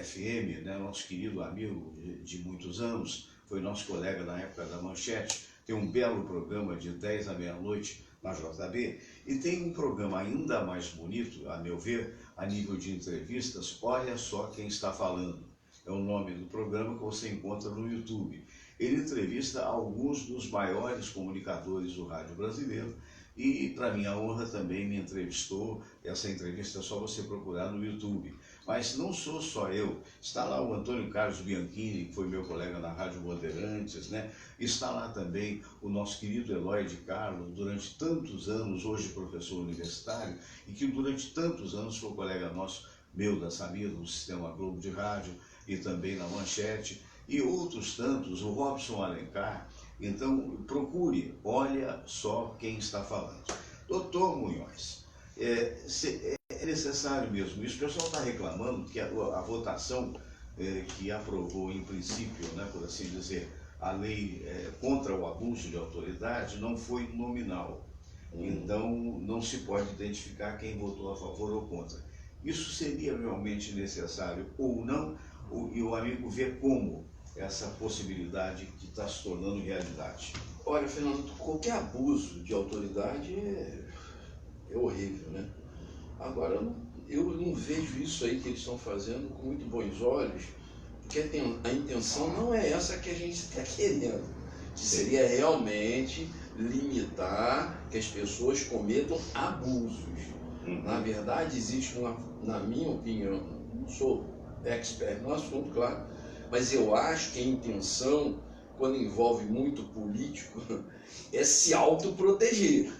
FM, né, nosso querido amigo de muitos anos, foi nosso colega na época da Manchete, tem um belo programa de 10 à meia-noite na JB, e tem um programa ainda mais bonito, a meu ver, a nível de entrevistas, Olha Só Quem Está Falando. É o nome do programa que você encontra no YouTube. Ele entrevista alguns dos maiores comunicadores do rádio brasileiro e, para minha honra, também me entrevistou. Essa entrevista é só você procurar no YouTube. Mas não sou só eu. Está lá o Antônio Carlos Bianchini, que foi meu colega na Rádio Bandeirantes, né? Está lá também o nosso querido Eloy de Carlos, durante tantos anos, hoje professor universitário, e que durante tantos anos foi colega nosso, meu da Samira, do Sistema Globo de Rádio, e também na Manchete, e outros tantos, o Robson Alencar. Então, procure, olha só quem está falando. Doutor Munhoz, é necessário mesmo isso. O pessoal está reclamando que a votação que aprovou, em princípio, né, por assim dizer, a lei contra o abuso de autoridade não foi nominal. Então, não se pode identificar quem votou a favor ou contra. Isso seria realmente necessário ou não? E o amigo vê como essa possibilidade que está se tornando realidade. Olha, Fernando, qualquer abuso de autoridade é horrível, né? Agora, eu não vejo isso aí que eles estão fazendo com muito bons olhos, porque a intenção não é essa que a gente está querendo, que seria realmente limitar que as pessoas cometam abusos. Na verdade, existe na minha opinião, não sou expert no assunto, claro, mas eu acho que a intenção, quando envolve muito político, é se autoproteger.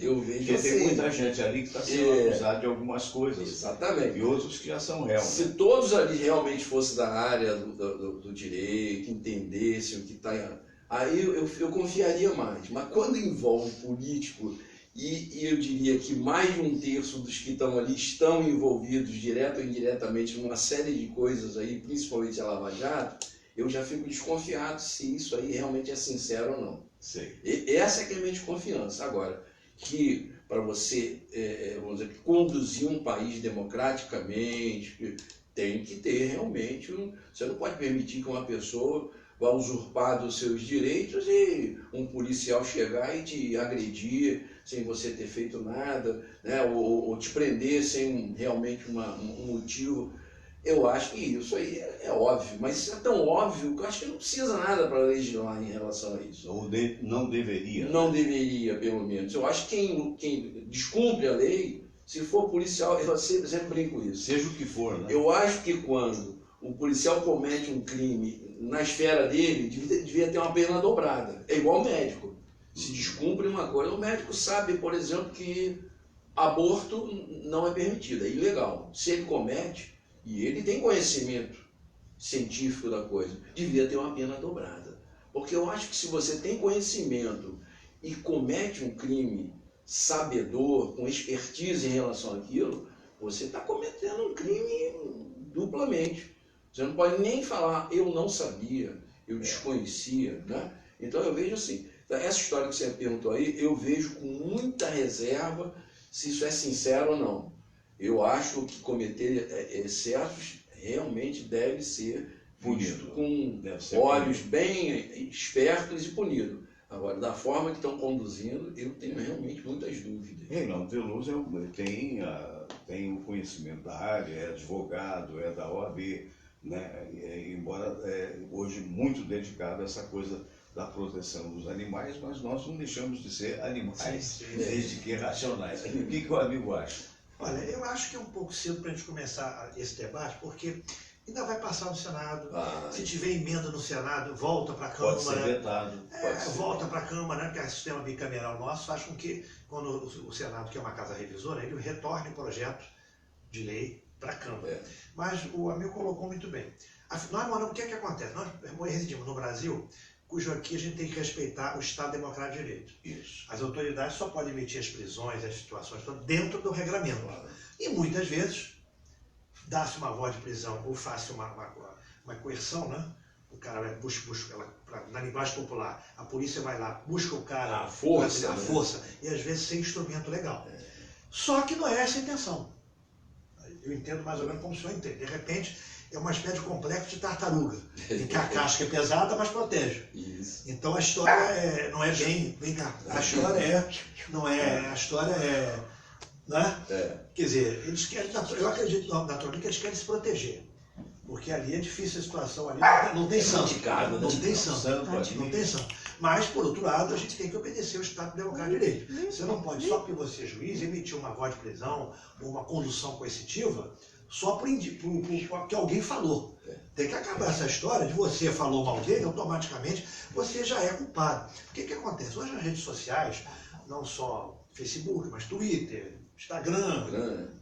Eu vejo porque assim. Tem muita gente ali que está sendo acusada de algumas coisas. Exatamente. E outros que já são réus. Se todos ali realmente fossem da área do direito, entendessem o que está... Aí eu confiaria mais. Mas quando envolve político, e eu diria que mais de 1/3 dos que estão ali estão envolvidos, direto ou indiretamente, numa série de coisas aí, principalmente a Lava Jato, eu já fico desconfiado se isso aí realmente é sincero ou não. Sim. Essa é que é a minha desconfiança. Agora, que para você, vamos dizer, conduzir um país democraticamente, tem que ter realmente você não pode permitir que uma pessoa vá usurpar dos seus direitos e um policial chegar e te agredir sem você ter feito nada, né? ou te prender sem realmente um motivo. Eu acho que isso aí é óbvio, mas isso é tão óbvio que eu acho que não precisa nada para legislar em relação a isso. Ou não deveria. Não deveria, pelo menos. Eu acho que quem descumpre a lei, se for policial, eu sempre brinco isso. Seja o que for, né? Eu acho que quando o policial comete um crime na esfera dele, devia ter uma pena dobrada. É igual o médico. Se descumpre uma coisa, o médico sabe, por exemplo, que aborto não é permitido, é ilegal. Se ele comete, e ele tem conhecimento científico da coisa, devia ter uma pena dobrada. Porque eu acho que se você tem conhecimento e comete um crime sabedor, com expertise em relação àquilo, você está cometendo um crime duplamente. Você não pode nem falar, eu não sabia, eu desconhecia, né? Então eu vejo assim, essa história que você perguntou aí, eu vejo com muita reserva se isso é sincero ou não. Eu acho que cometer excessos realmente deve ser visto com olhos bem espertos e punido. Agora, da forma que estão conduzindo, eu tenho realmente muitas dúvidas. Reinaldo Veloso tem o conhecimento da área, é advogado, é da OAB, né? Embora hoje muito dedicado a essa coisa da proteção dos animais, mas nós não deixamos de ser animais, desde que racionais. O que o amigo acha? Olha, eu acho que é um pouco cedo para a gente começar esse debate, porque ainda vai passar no Senado. Vai. Se tiver emenda no Senado, volta para a Pode ser Câmara. vetado. Pode ser. Volta para a Câmara, né? Porque o sistema bicameral nosso faz com que, quando o Senado, que é uma casa revisora, ele retorne o projeto de lei para a Câmara. É. Mas o amigo colocou muito bem. Nós moramos, o que é que acontece? Nós residimos no Brasil, cujo aqui a gente tem que respeitar o Estado Democrático de Direito. Isso. As autoridades só podem emitir as prisões, as situações todas dentro do regramento. E muitas vezes dá-se uma voz de prisão ou faz-se uma coerção, né? O cara vai busca na linguagem popular, a polícia vai lá, busca o cara, A força, a né? força, e às vezes sem instrumento legal. Só que não é essa a intenção. Eu entendo mais ou menos como o senhor entende. De repente, é uma espécie de complexo de tartaruga, em que a casca é pesada, mas protege. Isso. Então a história não é bem cá. A história a história é, né? Quer dizer, eles querem, eu acredito naturalmente que eles querem se proteger. Porque ali é difícil a situação, ali não tem santo. complicado, né? Não tem santo. Santo ali. Não tem santo. Mas, por outro lado, a gente tem que obedecer o Estado Democrático de Direito. Você não pode, só porque você é juiz, emitir uma voz de prisão ou uma condução coercitiva só porque alguém falou. Tem que acabar essa história de você falou mal dele, automaticamente você já é culpado. O que acontece? Hoje nas redes sociais, não só Facebook, mas Twitter, Instagram,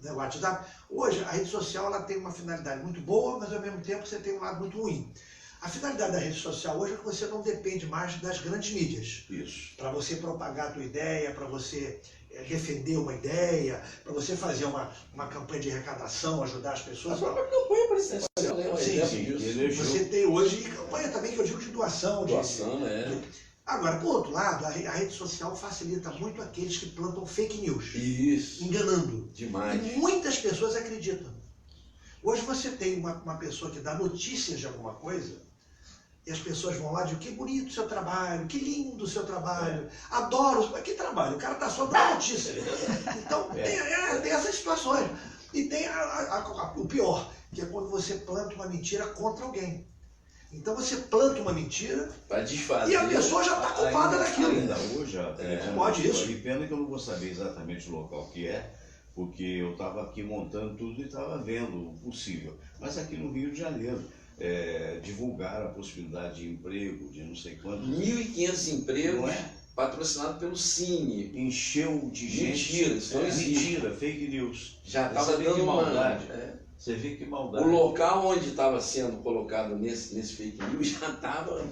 né, WhatsApp. Hoje a rede social ela tem uma finalidade muito boa, mas ao mesmo tempo você tem um lado muito ruim. A finalidade da rede social hoje é que você não depende mais das grandes mídias. Isso. Para você propagar a tua ideia, para você defender uma ideia, para você fazer uma campanha de arrecadação, ajudar as A pessoas. própria campanha presidencial é um Sim, exemplo sim. disso. Elegeu. Você tem hoje campanha também que eu digo de doação. Doação, Agora, por outro lado, a rede social facilita muito aqueles que plantam fake news, Isso. enganando. Demais. E muitas pessoas acreditam. Hoje você tem uma pessoa que dá notícias de alguma coisa, e as pessoas vão lá e dizem, que bonito o seu trabalho, que lindo o seu trabalho, adoro, mas que trabalho, o cara está só dando notícia. Então, tem essas situações. E tem o pior, que é quando você planta uma mentira contra alguém. Então você planta uma mentira Para desfazer. e a pessoa já está culpada daquilo. Ainda hoje, Pode isso. E pena que eu não vou saber exatamente o local que é, porque eu estava aqui montando tudo e estava vendo o possível. Mas aqui no Rio de Janeiro, divulgaram a possibilidade de emprego, de não sei quanto. 1.500 empregos Não é? patrocinados pelo Cine. Encheu de gente. Mentira, isso não existe. Mentira, fake news. Já Você estava vê que dando uma... maldade. Você vê que maldade. O local onde estava sendo colocado nesse fake news já estava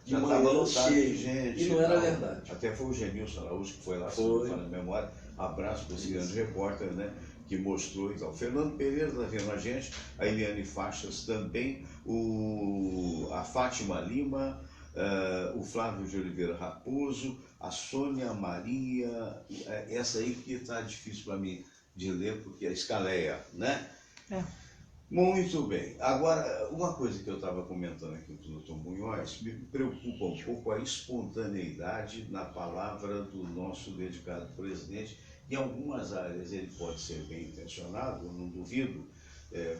de Já estava manhã lotado de cheio. gente. E não era tal. verdade. Até foi o Genilson Araújo que foi lá, se Foi. não me falha a memória. Abraço para esse grande repórter, né? Que mostrou e tal. Fernando Pereira está vendo a gente, a Eliane Faixas também, a Fátima Lima, o Flávio de Oliveira Raposo, a Sônia Maria, essa aí que está difícil para mim de ler, porque é a Escaleia, né? Muito bem. Agora, uma coisa que eu estava comentando aqui com o Dr. Munhoz, me preocupa um pouco a espontaneidade na palavra do nosso dedicado presidente. Em algumas áreas ele pode ser bem intencionado, eu não duvido,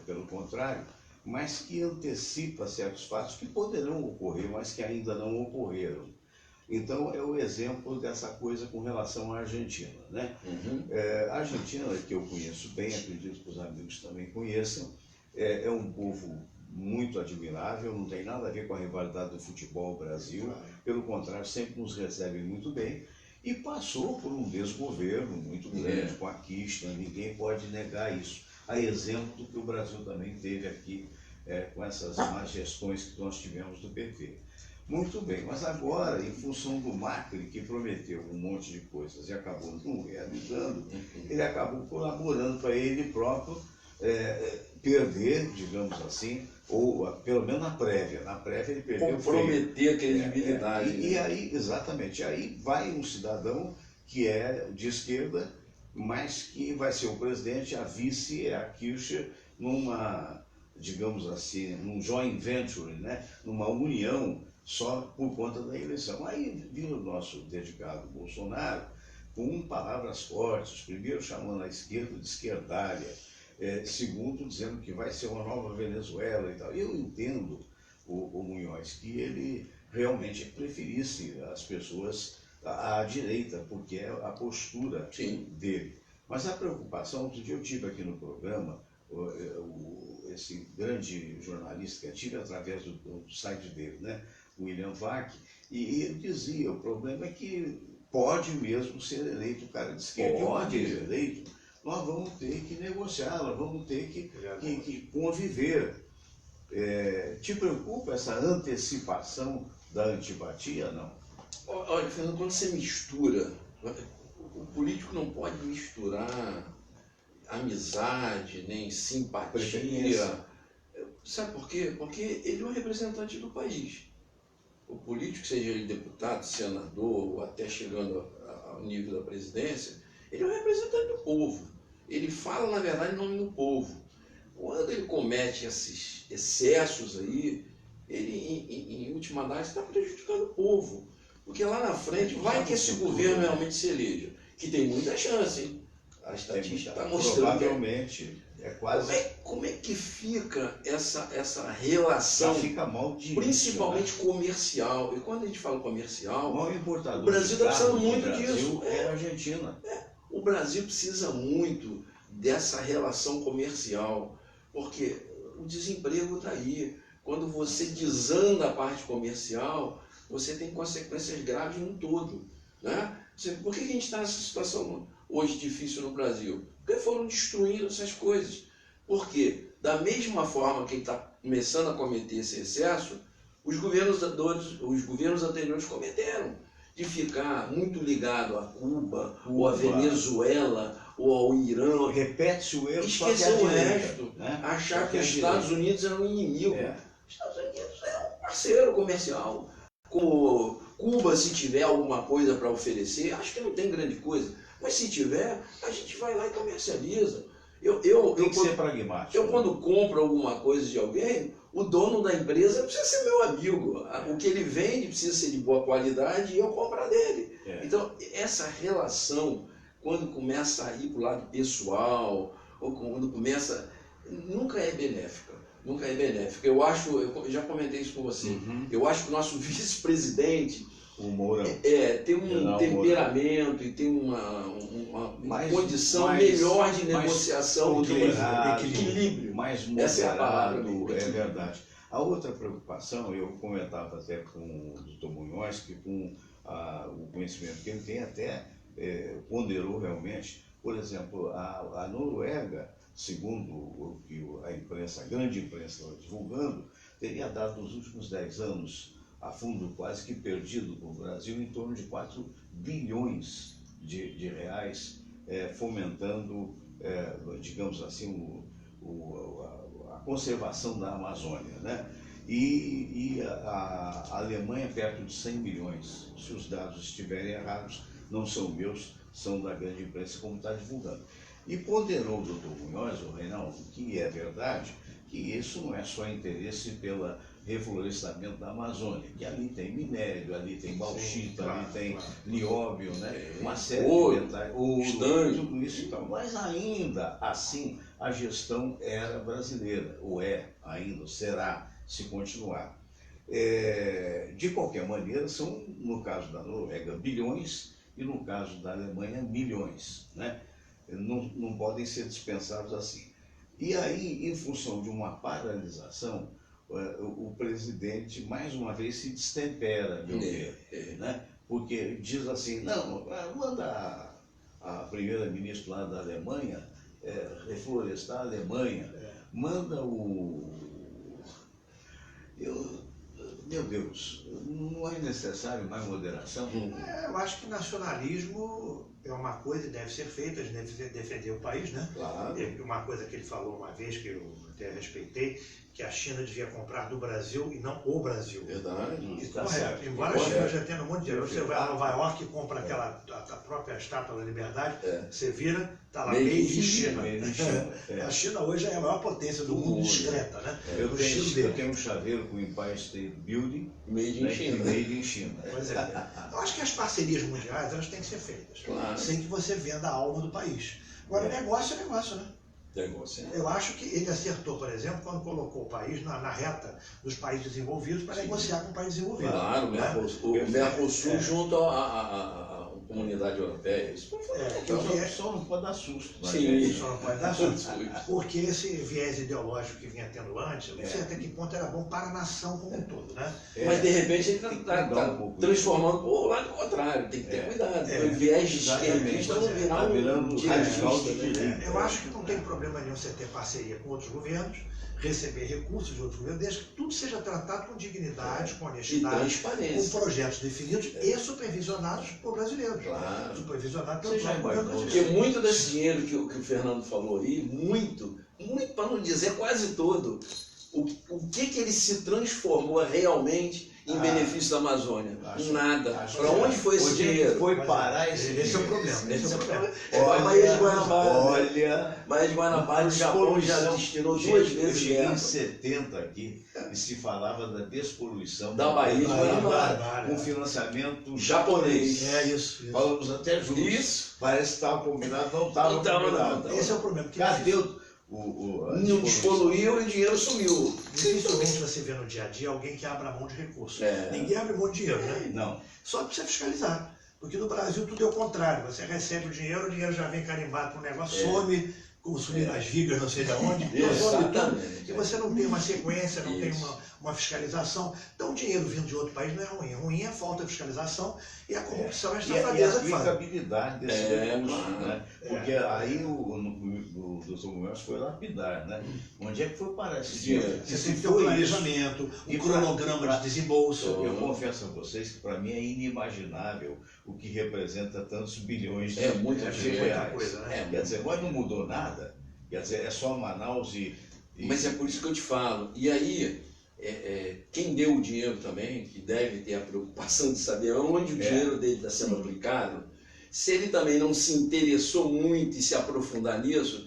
pelo contrário, mas que antecipa certos fatos que poderão ocorrer, mas que ainda não ocorreram. Então é o exemplo dessa coisa com relação à Argentina, né? A Argentina, que eu conheço bem, acredito que os amigos também conheçam, é um povo muito admirável, não tem nada a ver com a rivalidade do futebol Brasil, pelo contrário, sempre nos recebem muito bem. E passou por um desgoverno muito grande, com a Kirchner, ninguém pode negar isso. A exemplo do que o Brasil também teve aqui, com essas más gestões que nós tivemos do PT. Muito bem, mas agora, em função do Macri, que prometeu um monte de coisas e acabou não realizando, ele acabou colaborando para ele próprio perder, digamos assim, ou pelo menos na prévia. Na prévia ele perdeu. Comprometer a credibilidade. E aí, exatamente, aí vai um cidadão que é de esquerda, mas que vai ser o presidente, a vice é a Kirchner, numa, digamos assim, num joint venture, né? Numa união só por conta da eleição. Aí vira o nosso dedicado Bolsonaro com palavras fortes, primeiro chamando a esquerda de esquerdária, segundo dizendo que vai ser uma nova Venezuela e tal. Eu entendo o Munhoz que ele realmente preferisse as pessoas à direita, porque é a postura dele. Mas a preocupação, outro dia eu tive aqui no programa esse grande jornalista que eu tive através do site dele, né? William Vac, e ele dizia, o problema é que pode mesmo ser eleito o cara de esquerda. E uma vez eleito, nós vamos ter que negociar, nós vamos ter que conviver. Te preocupa essa antecipação da antipatia, não? Olha, Fernando, quando você mistura, o político não pode misturar amizade, nem simpatia. Sabe por quê? Porque ele é um representante do país. O político, seja ele deputado, senador, ou até chegando ao nível da presidência, ele é um representante do povo. Ele fala, na verdade, em nome do povo. Quando ele comete esses excessos aí, ele, em última análise, está prejudicando o povo. Porque lá na frente, vai que esse governo realmente se eleja, que tem muita chance, hein? A estatística está mostrando. Provavelmente, é quase... Como é que fica essa relação, fica mal de principalmente comercial? E quando a gente fala comercial, o maior importador o Brasil está precisando muito disso. É a Argentina. O Brasil precisa muito dessa relação comercial, porque o desemprego está aí. Quando você desanda a parte comercial, você tem consequências graves no todo, né? Por que a gente está nessa situação hoje difícil no Brasil? Porque foram destruindo essas coisas. Porque, da mesma forma que ele está começando a cometer esse excesso, os governos anteriores cometeram, de ficar muito ligado a Cuba, ou a Venezuela, ou ao Irã. Repete-se o erro, esquecer o resto, né? achar que os Estados Unidos eram um inimigo. Os Estados Unidos é um parceiro comercial. Cuba, se tiver alguma coisa para oferecer, acho que não tem grande coisa, mas se tiver, a gente vai lá e comercializa. Tem que ser pragmático. Eu, quando compro alguma coisa de alguém, o dono da empresa precisa ser meu amigo. O que ele vende precisa ser de boa qualidade e eu comprar dele. Então, essa relação, quando começa a ir para o lado pessoal, ou quando começa, nunca é benéfica. Nunca é benéfica. Eu já comentei isso com você, eu acho que o nosso vice-presidente o Mourão tem um temperamento e tem uma condição melhor de negociação, de equilíbrio. Mais essa é a palavra. É verdade. A outra preocupação, eu comentava até com o Dr. Munhoz, que com o conhecimento que ele tem, até ponderou realmente, por exemplo, a Noruega, segundo o que a grande imprensa estava divulgando, teria dado nos últimos 10 anos a fundo quase que perdido para o Brasil em torno de 4 bilhões de reais, fomentando, digamos assim, a conservação da Amazônia, né? E a Alemanha perto de 100 milhões, se os dados estiverem errados, não são meus, são da grande imprensa, como está divulgando. E ponderou o Dr. Munhoz, o Reinaldo, que é verdade, que isso não é só interesse pelo reflorestamento da Amazônia, que ali tem minério, ali tem bauxita, ali tem nióbio, né? Uma série de metais, ouro, tudo isso. Então, mas ainda assim, a gestão era brasileira, ou ainda, será, se continuar. De qualquer maneira, são, no caso da Noruega, bilhões, e no caso da Alemanha, milhões, né? Não podem ser dispensados assim. E aí, em função de uma paralisação, o presidente, mais uma vez, se destempera, meu ver, né? Porque diz assim, não, manda a primeira-ministra lá da Alemanha reflorestar a Alemanha, manda meu Deus, não é necessário mais moderação? Eu acho que nacionalismo é uma coisa e deve ser feita, a gente deve defender o país, né? Claro. Uma coisa que ele falou uma vez, que eu até respeitei, que a China devia comprar do Brasil e não o Brasil. Verdade. Isso é correto. Embora a China já tenha um monte de dinheiro. Você vai a Nova York e compra a própria Estátua da Liberdade, você vira, está lá, made in China. A China hoje é a maior potência do mundo discreta, né? Eu tenho um chaveiro com o Empire State Building, made in China. Made in China. Pois é. Eu acho que as parcerias mundiais, elas têm que ser feitas. Claro. Sem que você venda a alma do país. Agora, negócio é negócio, né? Eu acho que ele acertou, por exemplo, quando colocou o país na reta dos países desenvolvidos para negociar com o país desenvolvido. Claro, o Mercosul junto a comunidade europeia. Isso foi fundamental. Só não pode dar susto. Né? Sim. Só não pode dar susto. Porque esse viés ideológico que vinha tendo antes, eu não sei até que ponto era bom para a nação como um todo, né? Mas de repente ele Tem que está mudar um pouco transformando o lado contrário, tem que ter cuidado. O viés de esquerdista não virar Tá virando um radical de direitista. direita. Eu acho que não tem problema nenhum você ter parceria com outros governos, receber recursos de outros governos, desde que tudo seja tratado com dignidade, com E honestidade, com transparência. projetos definidos e supervisionados por brasileiros. Claro. Supervisionados Você pelo já próprio governo imaginou? Porque brasileiro. muito desse dinheiro que o Fernando falou aí, muito, para não dizer quase todo, o que ele se transformou realmente em benefício da Amazônia? Nada. Para onde foi esse dinheiro? Foi parar esse Esse é o dinheiro? problema. Esse é o problema. Para a Baía de Guanabara. Olha, Baía de Guanabara, o Japão já destinou Gente, 2 eu vezes cheguei em verba. 70 aqui e se falava da despoluição Da Baía de Guanabara. com financiamento Japonês. É isso. Falamos até juntos. Isso. Parece que estava combinado, não estava Não tava, combinado. não. Esse é o problema. Porque Cadê a Não despoluiu e o dinheiro sumiu. dificilmente você vê no dia a dia alguém que abra mão de recursos. É. Ninguém abre mão de dinheiro, né? Não. Só para você fiscalizar. Porque no Brasil tudo é o contrário. Você recebe o dinheiro já vem carimbado para o negócio, some, como sumir as vigas, não sei de onde, some tudo. Exatamente. E você não tem uma sequência, não tem Isso. uma fiscalização. Então o dinheiro vindo de outro país não é ruim. Ruim é a falta de fiscalização e a corrupção, a E a safadeza que faz. aplicabilidade desse recurso, claro. né? Porque aí o doutor Gomes foi lapidar, né? Onde é que foi parar esse dinheiro? Você Se tem que ter um foi planejamento, E um cronograma de desembolso. Eu confesso a vocês que para mim é inimaginável o que representa tantos bilhões É muito de dinheiro. reais. Coisa, né? Quer dizer, mas não mudou nada. Quer dizer, é só Manaus e Mas é por isso que eu te falo. E aí, quem deu o dinheiro também, que deve ter a preocupação de saber onde o dinheiro dele está sendo aplicado, se ele também não se interessou muito em se aprofundar nisso,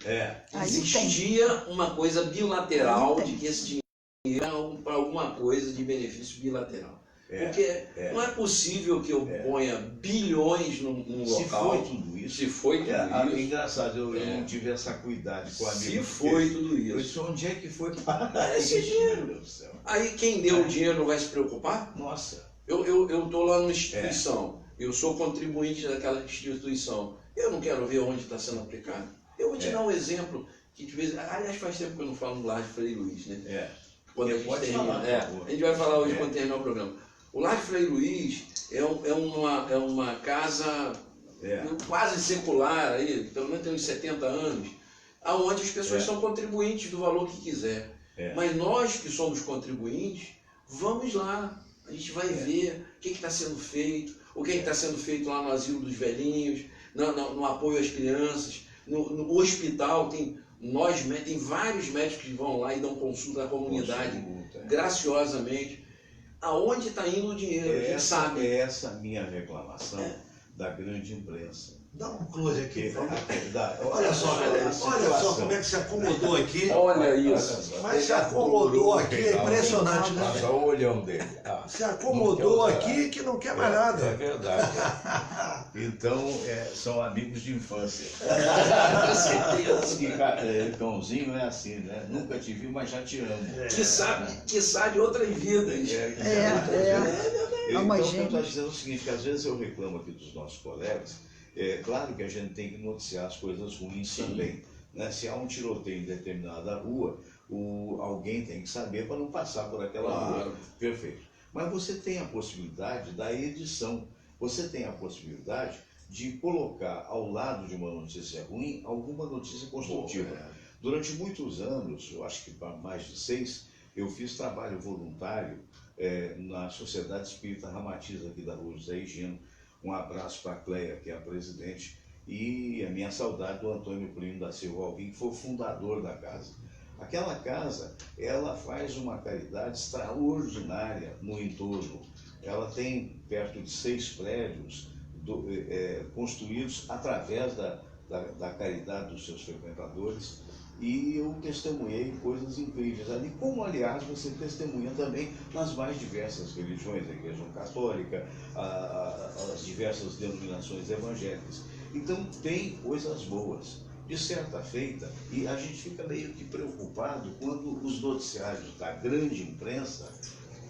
Aí existia uma coisa bilateral Aí tem. de que esse dinheiro era para alguma coisa de benefício bilateral. Porque não é possível que eu ponha bilhões num se local. foi tudo isso. Se foi tudo É isso. engraçado, eu não tive essa cuidado com a Se amiga. foi tudo Eu isso. disse, onde é que foi parar Esse dinheiro. Meu Deus do céu. Aí quem deu o dinheiro não vai se preocupar? Nossa. Eu estou lá numa instituição, eu sou contribuinte daquela instituição, eu não quero ver onde está sendo aplicado. Eu vou te dar um exemplo, que de vez, aliás faz tempo que eu não falo no Lar de Frei Luiz, né? Quando a gente Pode termina, falar, por favor. a gente vai falar hoje quando terminar o programa. O Lar de Frei Luiz é uma casa quase secular, aí, pelo menos tem uns 70 anos, aonde as pessoas são contribuintes do valor que quiser. Mas nós que somos contribuintes, vamos lá, a gente vai ver o que está sendo feito, o que está sendo feito lá no asilo dos velhinhos, no apoio às crianças, no hospital, tem vários médicos que vão lá e dão consulta à comunidade, graciosamente. Aonde está indo o dinheiro? Quem sabe? É essa a minha reclamação da grande imprensa. Dá um close aqui, por favor. Olha Olha só como é que se acomodou aqui. Olha isso. Mas se acomodou aqui, é impressionante, né? Olha o olhão dele. Se acomodou aqui que não quer mais É nada. verdade. Então, são amigos de infância. Com certeza. E, cãozinho é assim, né? Nunca te vi, mas já te amo. Que sabe outras vidas. Então, Mas, eu gente- estou dizendo o seguinte, que às vezes eu reclamo aqui dos nossos colegas, claro que a gente tem que noticiar as coisas ruins também. Né? Se há um tiroteio em determinada rua, alguém tem que saber para não passar por aquela rua. Perfeito. Mas você tem a possibilidade da edição, você tem a possibilidade de colocar ao lado de uma notícia ruim alguma notícia construtiva. Durante muitos anos, eu acho que para mais de 6, eu fiz trabalho voluntário na Sociedade Espírita Ramatiz aqui da Rua José Higino. Um abraço para a Cleia, que é a presidente, e a minha saudade do Antônio Plínio da Silva Alvim, que foi o fundador da casa. Aquela casa, ela faz uma caridade extraordinária no entorno. Ela tem perto de 6 prédios construídos através da caridade dos seus frequentadores, e eu testemunhei coisas incríveis ali, como aliás você testemunha também nas mais diversas religiões, a Igreja Católica, as diversas denominações evangélicas. Então tem coisas boas, de certa feita, e a gente fica meio que preocupado quando os noticiários da grande imprensa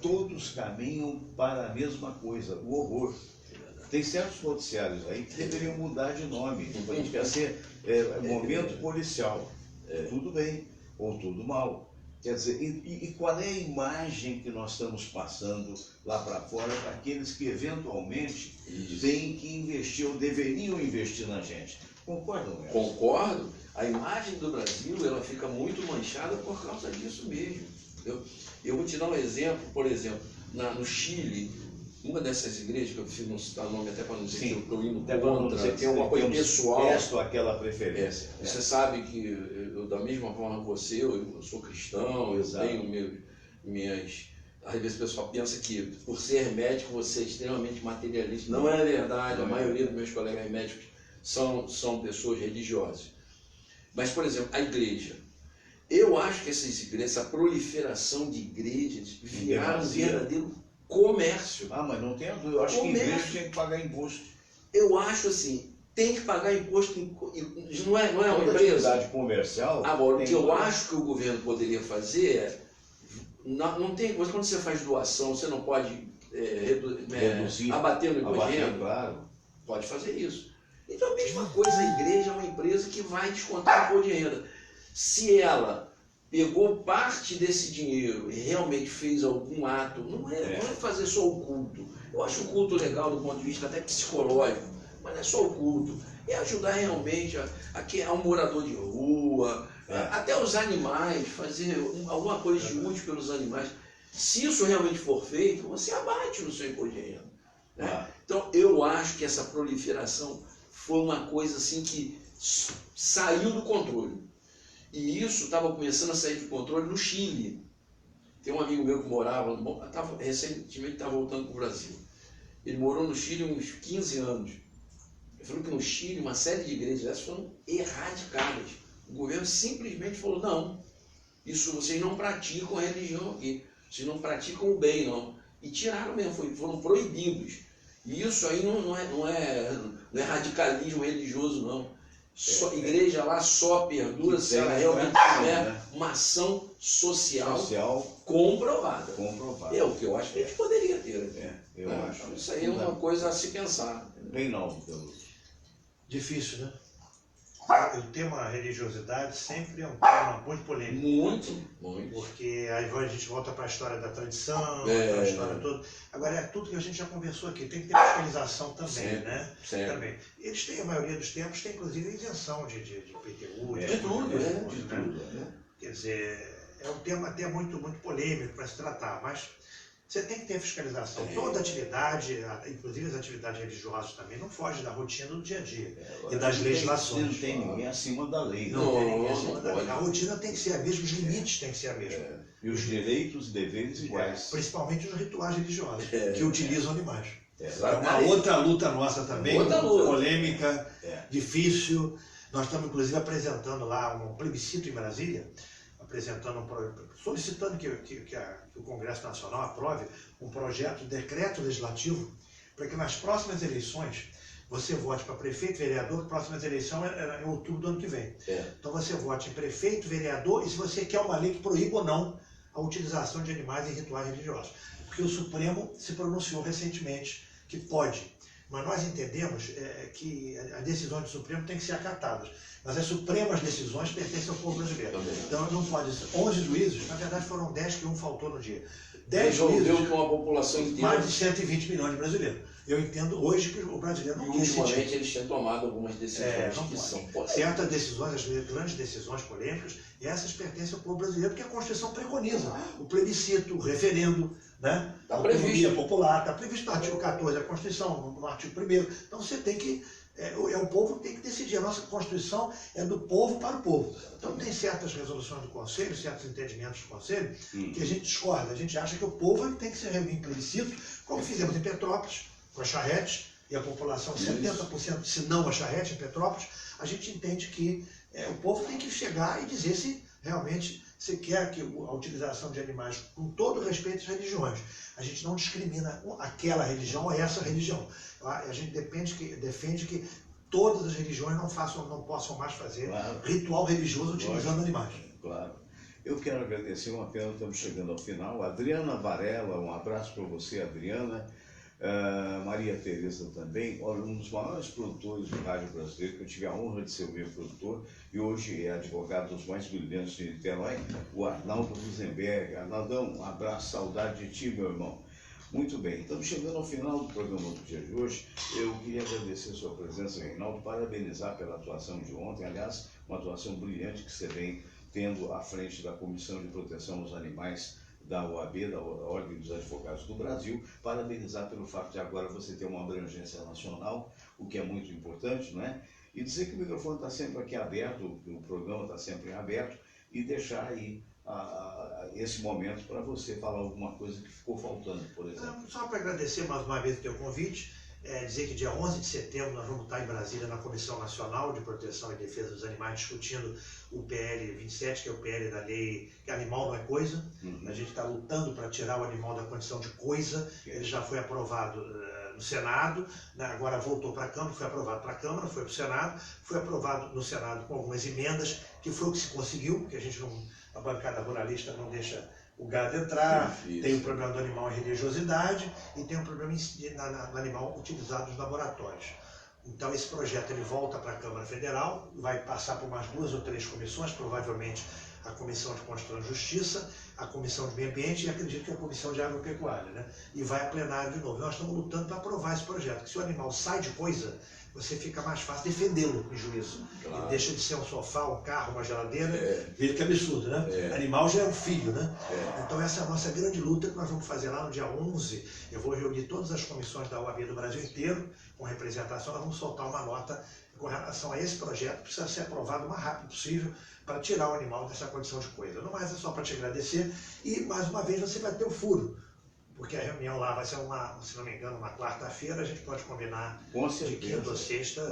todos caminham para a mesma coisa, o horror. Tem certos noticiários aí que deveriam mudar de nome. Podia ser momento policial. Tudo bem, ou tudo mal. Quer dizer, e qual é a imagem que nós estamos passando lá para fora para aqueles que eventualmente têm que investir ou deveriam investir na gente? Concordam, Nelson? Concordo. A imagem do Brasil ela fica muito manchada por causa disso mesmo. Eu vou te dar um exemplo, por exemplo, no Chile, uma dessas igrejas, que eu prefiro não citar o nome até para não dizer que eu estou indo contra, você tem uma coisa pessoal. Resto aquela preferência. Você sabe que eu, da mesma forma que você, eu sou cristão, Exato. eu tenho minhas... Às vezes o pessoal pensa que por ser médico você é extremamente materialista. Não é verdade, a maioria dos meus colegas médicos são pessoas religiosas. Mas, por exemplo, a igreja. Eu acho que essas igrejas, essa proliferação de igrejas viraram um verdadeiro comércio. Ah, mas não tem dúvida. Eu acho que a igreja tinha que pagar imposto. Eu acho assim, tem que pagar imposto, não é uma Toda empresa. atividade comercial. Agora, o que eu acho que o governo poderia fazer é, não tem, quando você faz doação, você não pode reduzir, abater no imposto de renda. Claro. Pode fazer isso. Então, a mesma coisa, a igreja é uma empresa que vai descontar o imposto de renda. Se ela pegou parte desse dinheiro e realmente fez algum ato, não é fazer só o culto. Eu acho o culto legal do ponto de vista até psicológico, mas não é só o culto. É ajudar realmente a um morador de rua, até os animais, fazer alguma coisa de útil pelos animais. Se isso realmente for feito, você abate no seu imposto de renda. Né? Então, eu acho que essa proliferação foi uma coisa assim que saiu do controle. E isso estava começando a sair do controle no Chile. Tem um amigo meu que morava, recentemente estava voltando para o Brasil. Ele morou no Chile uns 15 anos. Ele falou que no Chile uma série de igrejas foram erradicadas. O governo simplesmente falou, não, isso vocês não praticam a religião aqui, vocês não praticam o bem, não. E tiraram mesmo, foram proibidos. E isso aí não é radicalismo religioso, não. Igreja lá só perdura se ela realmente tiver uma ação social comprovada. É o que eu acho que a gente poderia ter. Eu acho. Isso aí é uma coisa a se pensar. Reinaldo. Difícil, né? O tema religiosidade sempre é um tema muito polêmico. Muito. Porque aí a gente volta para a história da tradição, para a história toda. Agora, é tudo que a gente já conversou aqui. Tem que ter fiscalização também, sempre, né? Sempre. Também. Eles têm, a maioria dos tempos, tem inclusive isenção de IPTU, de tudo. Quer dizer, é um tema até muito polêmico para se tratar, mas você tem que ter fiscalização. Toda atividade, inclusive as atividades religiosas também, não foge da rotina do dia a dia e das legislações. Não tem ninguém acima da lei. Não tem ninguém acima da lei. A rotina tem que ser a mesma, os limites têm que ser a mesma. E os direitos e deveres iguais. Principalmente os rituais religiosos, que utilizam animais. É Exatamente. uma outra luta nossa também, Outra luta. polêmica, difícil. Nós estamos, inclusive, apresentando lá um plebiscito em Brasília, solicitando que o Congresso Nacional aprove um projeto de decreto legislativo para que nas próximas eleições você vote para prefeito e vereador, a próxima eleição é em outubro do ano que vem. Então você vote em prefeito, vereador, e se você quer uma lei que proíba ou não a utilização de animais em rituais religiosos. Porque o Supremo se pronunciou recentemente que pode. Mas nós entendemos que as decisões do Supremo têm que ser acatadas. Mas as supremas decisões pertencem ao povo brasileiro. Então não pode ser 11 juízes, na verdade foram 10 que um faltou no dia. 10 juízes, com uma população inteira. mais de 120 milhões de brasileiros. Eu entendo hoje que o brasileiro não E quer decidir. ultimamente eles têm tomado algumas decisões Não que são pode. polêmicas. Certas decisões, as grandes decisões polêmicas, essas pertencem ao povo brasileiro, porque a Constituição preconiza o plebiscito, o referendo, né? Tá A autonomia previsto. popular, está previsto no artigo 14 da Constituição, no artigo 1º. Então você tem que, o povo tem que decidir. A nossa Constituição é do povo para o povo. Então tem certas resoluções do Conselho, certos entendimentos do Conselho, que a gente discorda. A gente acha que o povo tem que se reunir em plebiscito, como fizemos em Petrópolis, com as charretes, e a população, 70%, se não a charrete em Petrópolis, a gente entende que o povo tem que chegar e dizer se realmente se quer que a utilização de animais, com todo respeito às religiões, a gente não discrimina aquela religião ou essa religião. A gente defende que todas as religiões não possam mais fazer ritual religioso utilizando animais. Claro. Eu quero agradecer, uma pena, estamos chegando ao final. Adriana Varela, um abraço para você, Adriana. Maria Tereza também, olha, um dos maiores produtores de rádio brasileiro, que eu tive a honra de ser o meu produtor, e hoje é advogado dos mais brilhantes de Niterói, o Arnaldo Rosenberg. Arnaldão, um abraço, saudade de ti, meu irmão. Muito bem, estamos chegando ao final do programa do dia de hoje. Eu queria agradecer a sua presença, Reinaldo, parabenizar pela atuação de ontem, aliás, uma atuação brilhante que você vem tendo à frente da Comissão de Proteção aos Animais da OAB, da Ordem dos Advogados do Brasil, parabenizar pelo fato de agora você ter uma abrangência nacional, o que é muito importante, não é? E dizer que o microfone está sempre aqui aberto, o programa está sempre aberto, e deixar aí esse momento para você falar alguma coisa que ficou faltando, por exemplo. Só para agradecer mais uma vez o teu convite, dizer que dia 11 de setembro nós vamos estar em Brasília na Comissão Nacional de Proteção e Defesa dos Animais discutindo o PL 27, que é o PL da lei que animal não é coisa. A gente está lutando para tirar o animal da condição de coisa. Ele já foi aprovado no Senado, né? Agora voltou para a Câmara, foi aprovado para a Câmara, foi para o Senado, foi aprovado no Senado com algumas emendas, que foi o que se conseguiu, porque a bancada ruralista não deixa o gado entrar, tem o problema do animal em religiosidade e tem o problema no animal utilizado nos laboratórios. Então esse projeto ele volta para a Câmara Federal, vai passar por umas 2 ou 3 comissões, provavelmente a Comissão de Constituição e Justiça, a Comissão de Meio Ambiente e acredito que a Comissão de Agropecuária, né? E vai a plenário de novo. Nós estamos lutando para aprovar esse projeto, que se o animal sai de coisa, você fica mais fácil defendê-lo em juízo. Claro. Ele deixa de ser um sofá, um carro, uma geladeira. Veja que absurdo, né? Animal já é um filho, né? Então essa é a nossa grande luta que nós vamos fazer lá no dia 11. Eu vou reunir todas as comissões da OAB do Brasil inteiro, com representação. Nós vamos soltar uma nota com relação a esse projeto, que precisa ser aprovado o mais rápido possível para tirar o animal dessa condição de coisa. Não mais é só para te agradecer e, mais uma vez, você vai ter o furo. Porque a reunião lá vai ser, se não me engano, uma quarta-feira, a gente pode combinar de quinta ou sexta,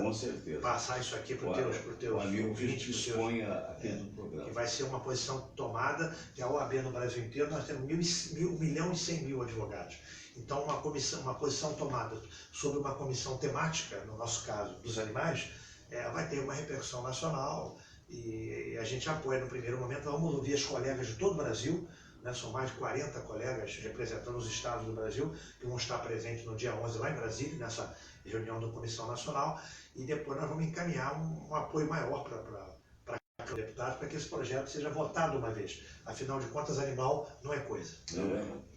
passar isso aqui para os teus ouvintes, que vai ser uma posição tomada, que a OAB no Brasil inteiro, nós temos 1 milhão e 100 mil advogados. Então, uma posição tomada sobre uma comissão temática, no nosso caso, dos animais, vai ter uma repercussão nacional e a gente apoia no primeiro momento. Vamos ouvir as colegas de todo o Brasil, né? São mais de 40 colegas representando os estados do Brasil que vão estar presentes no dia 11 lá em Brasília, nessa reunião da Comissão Nacional, e depois nós vamos encaminhar um apoio maior para a Câmara dos Deputados para que esse projeto seja votado uma vez. Afinal de contas, animal não é coisa. Não é.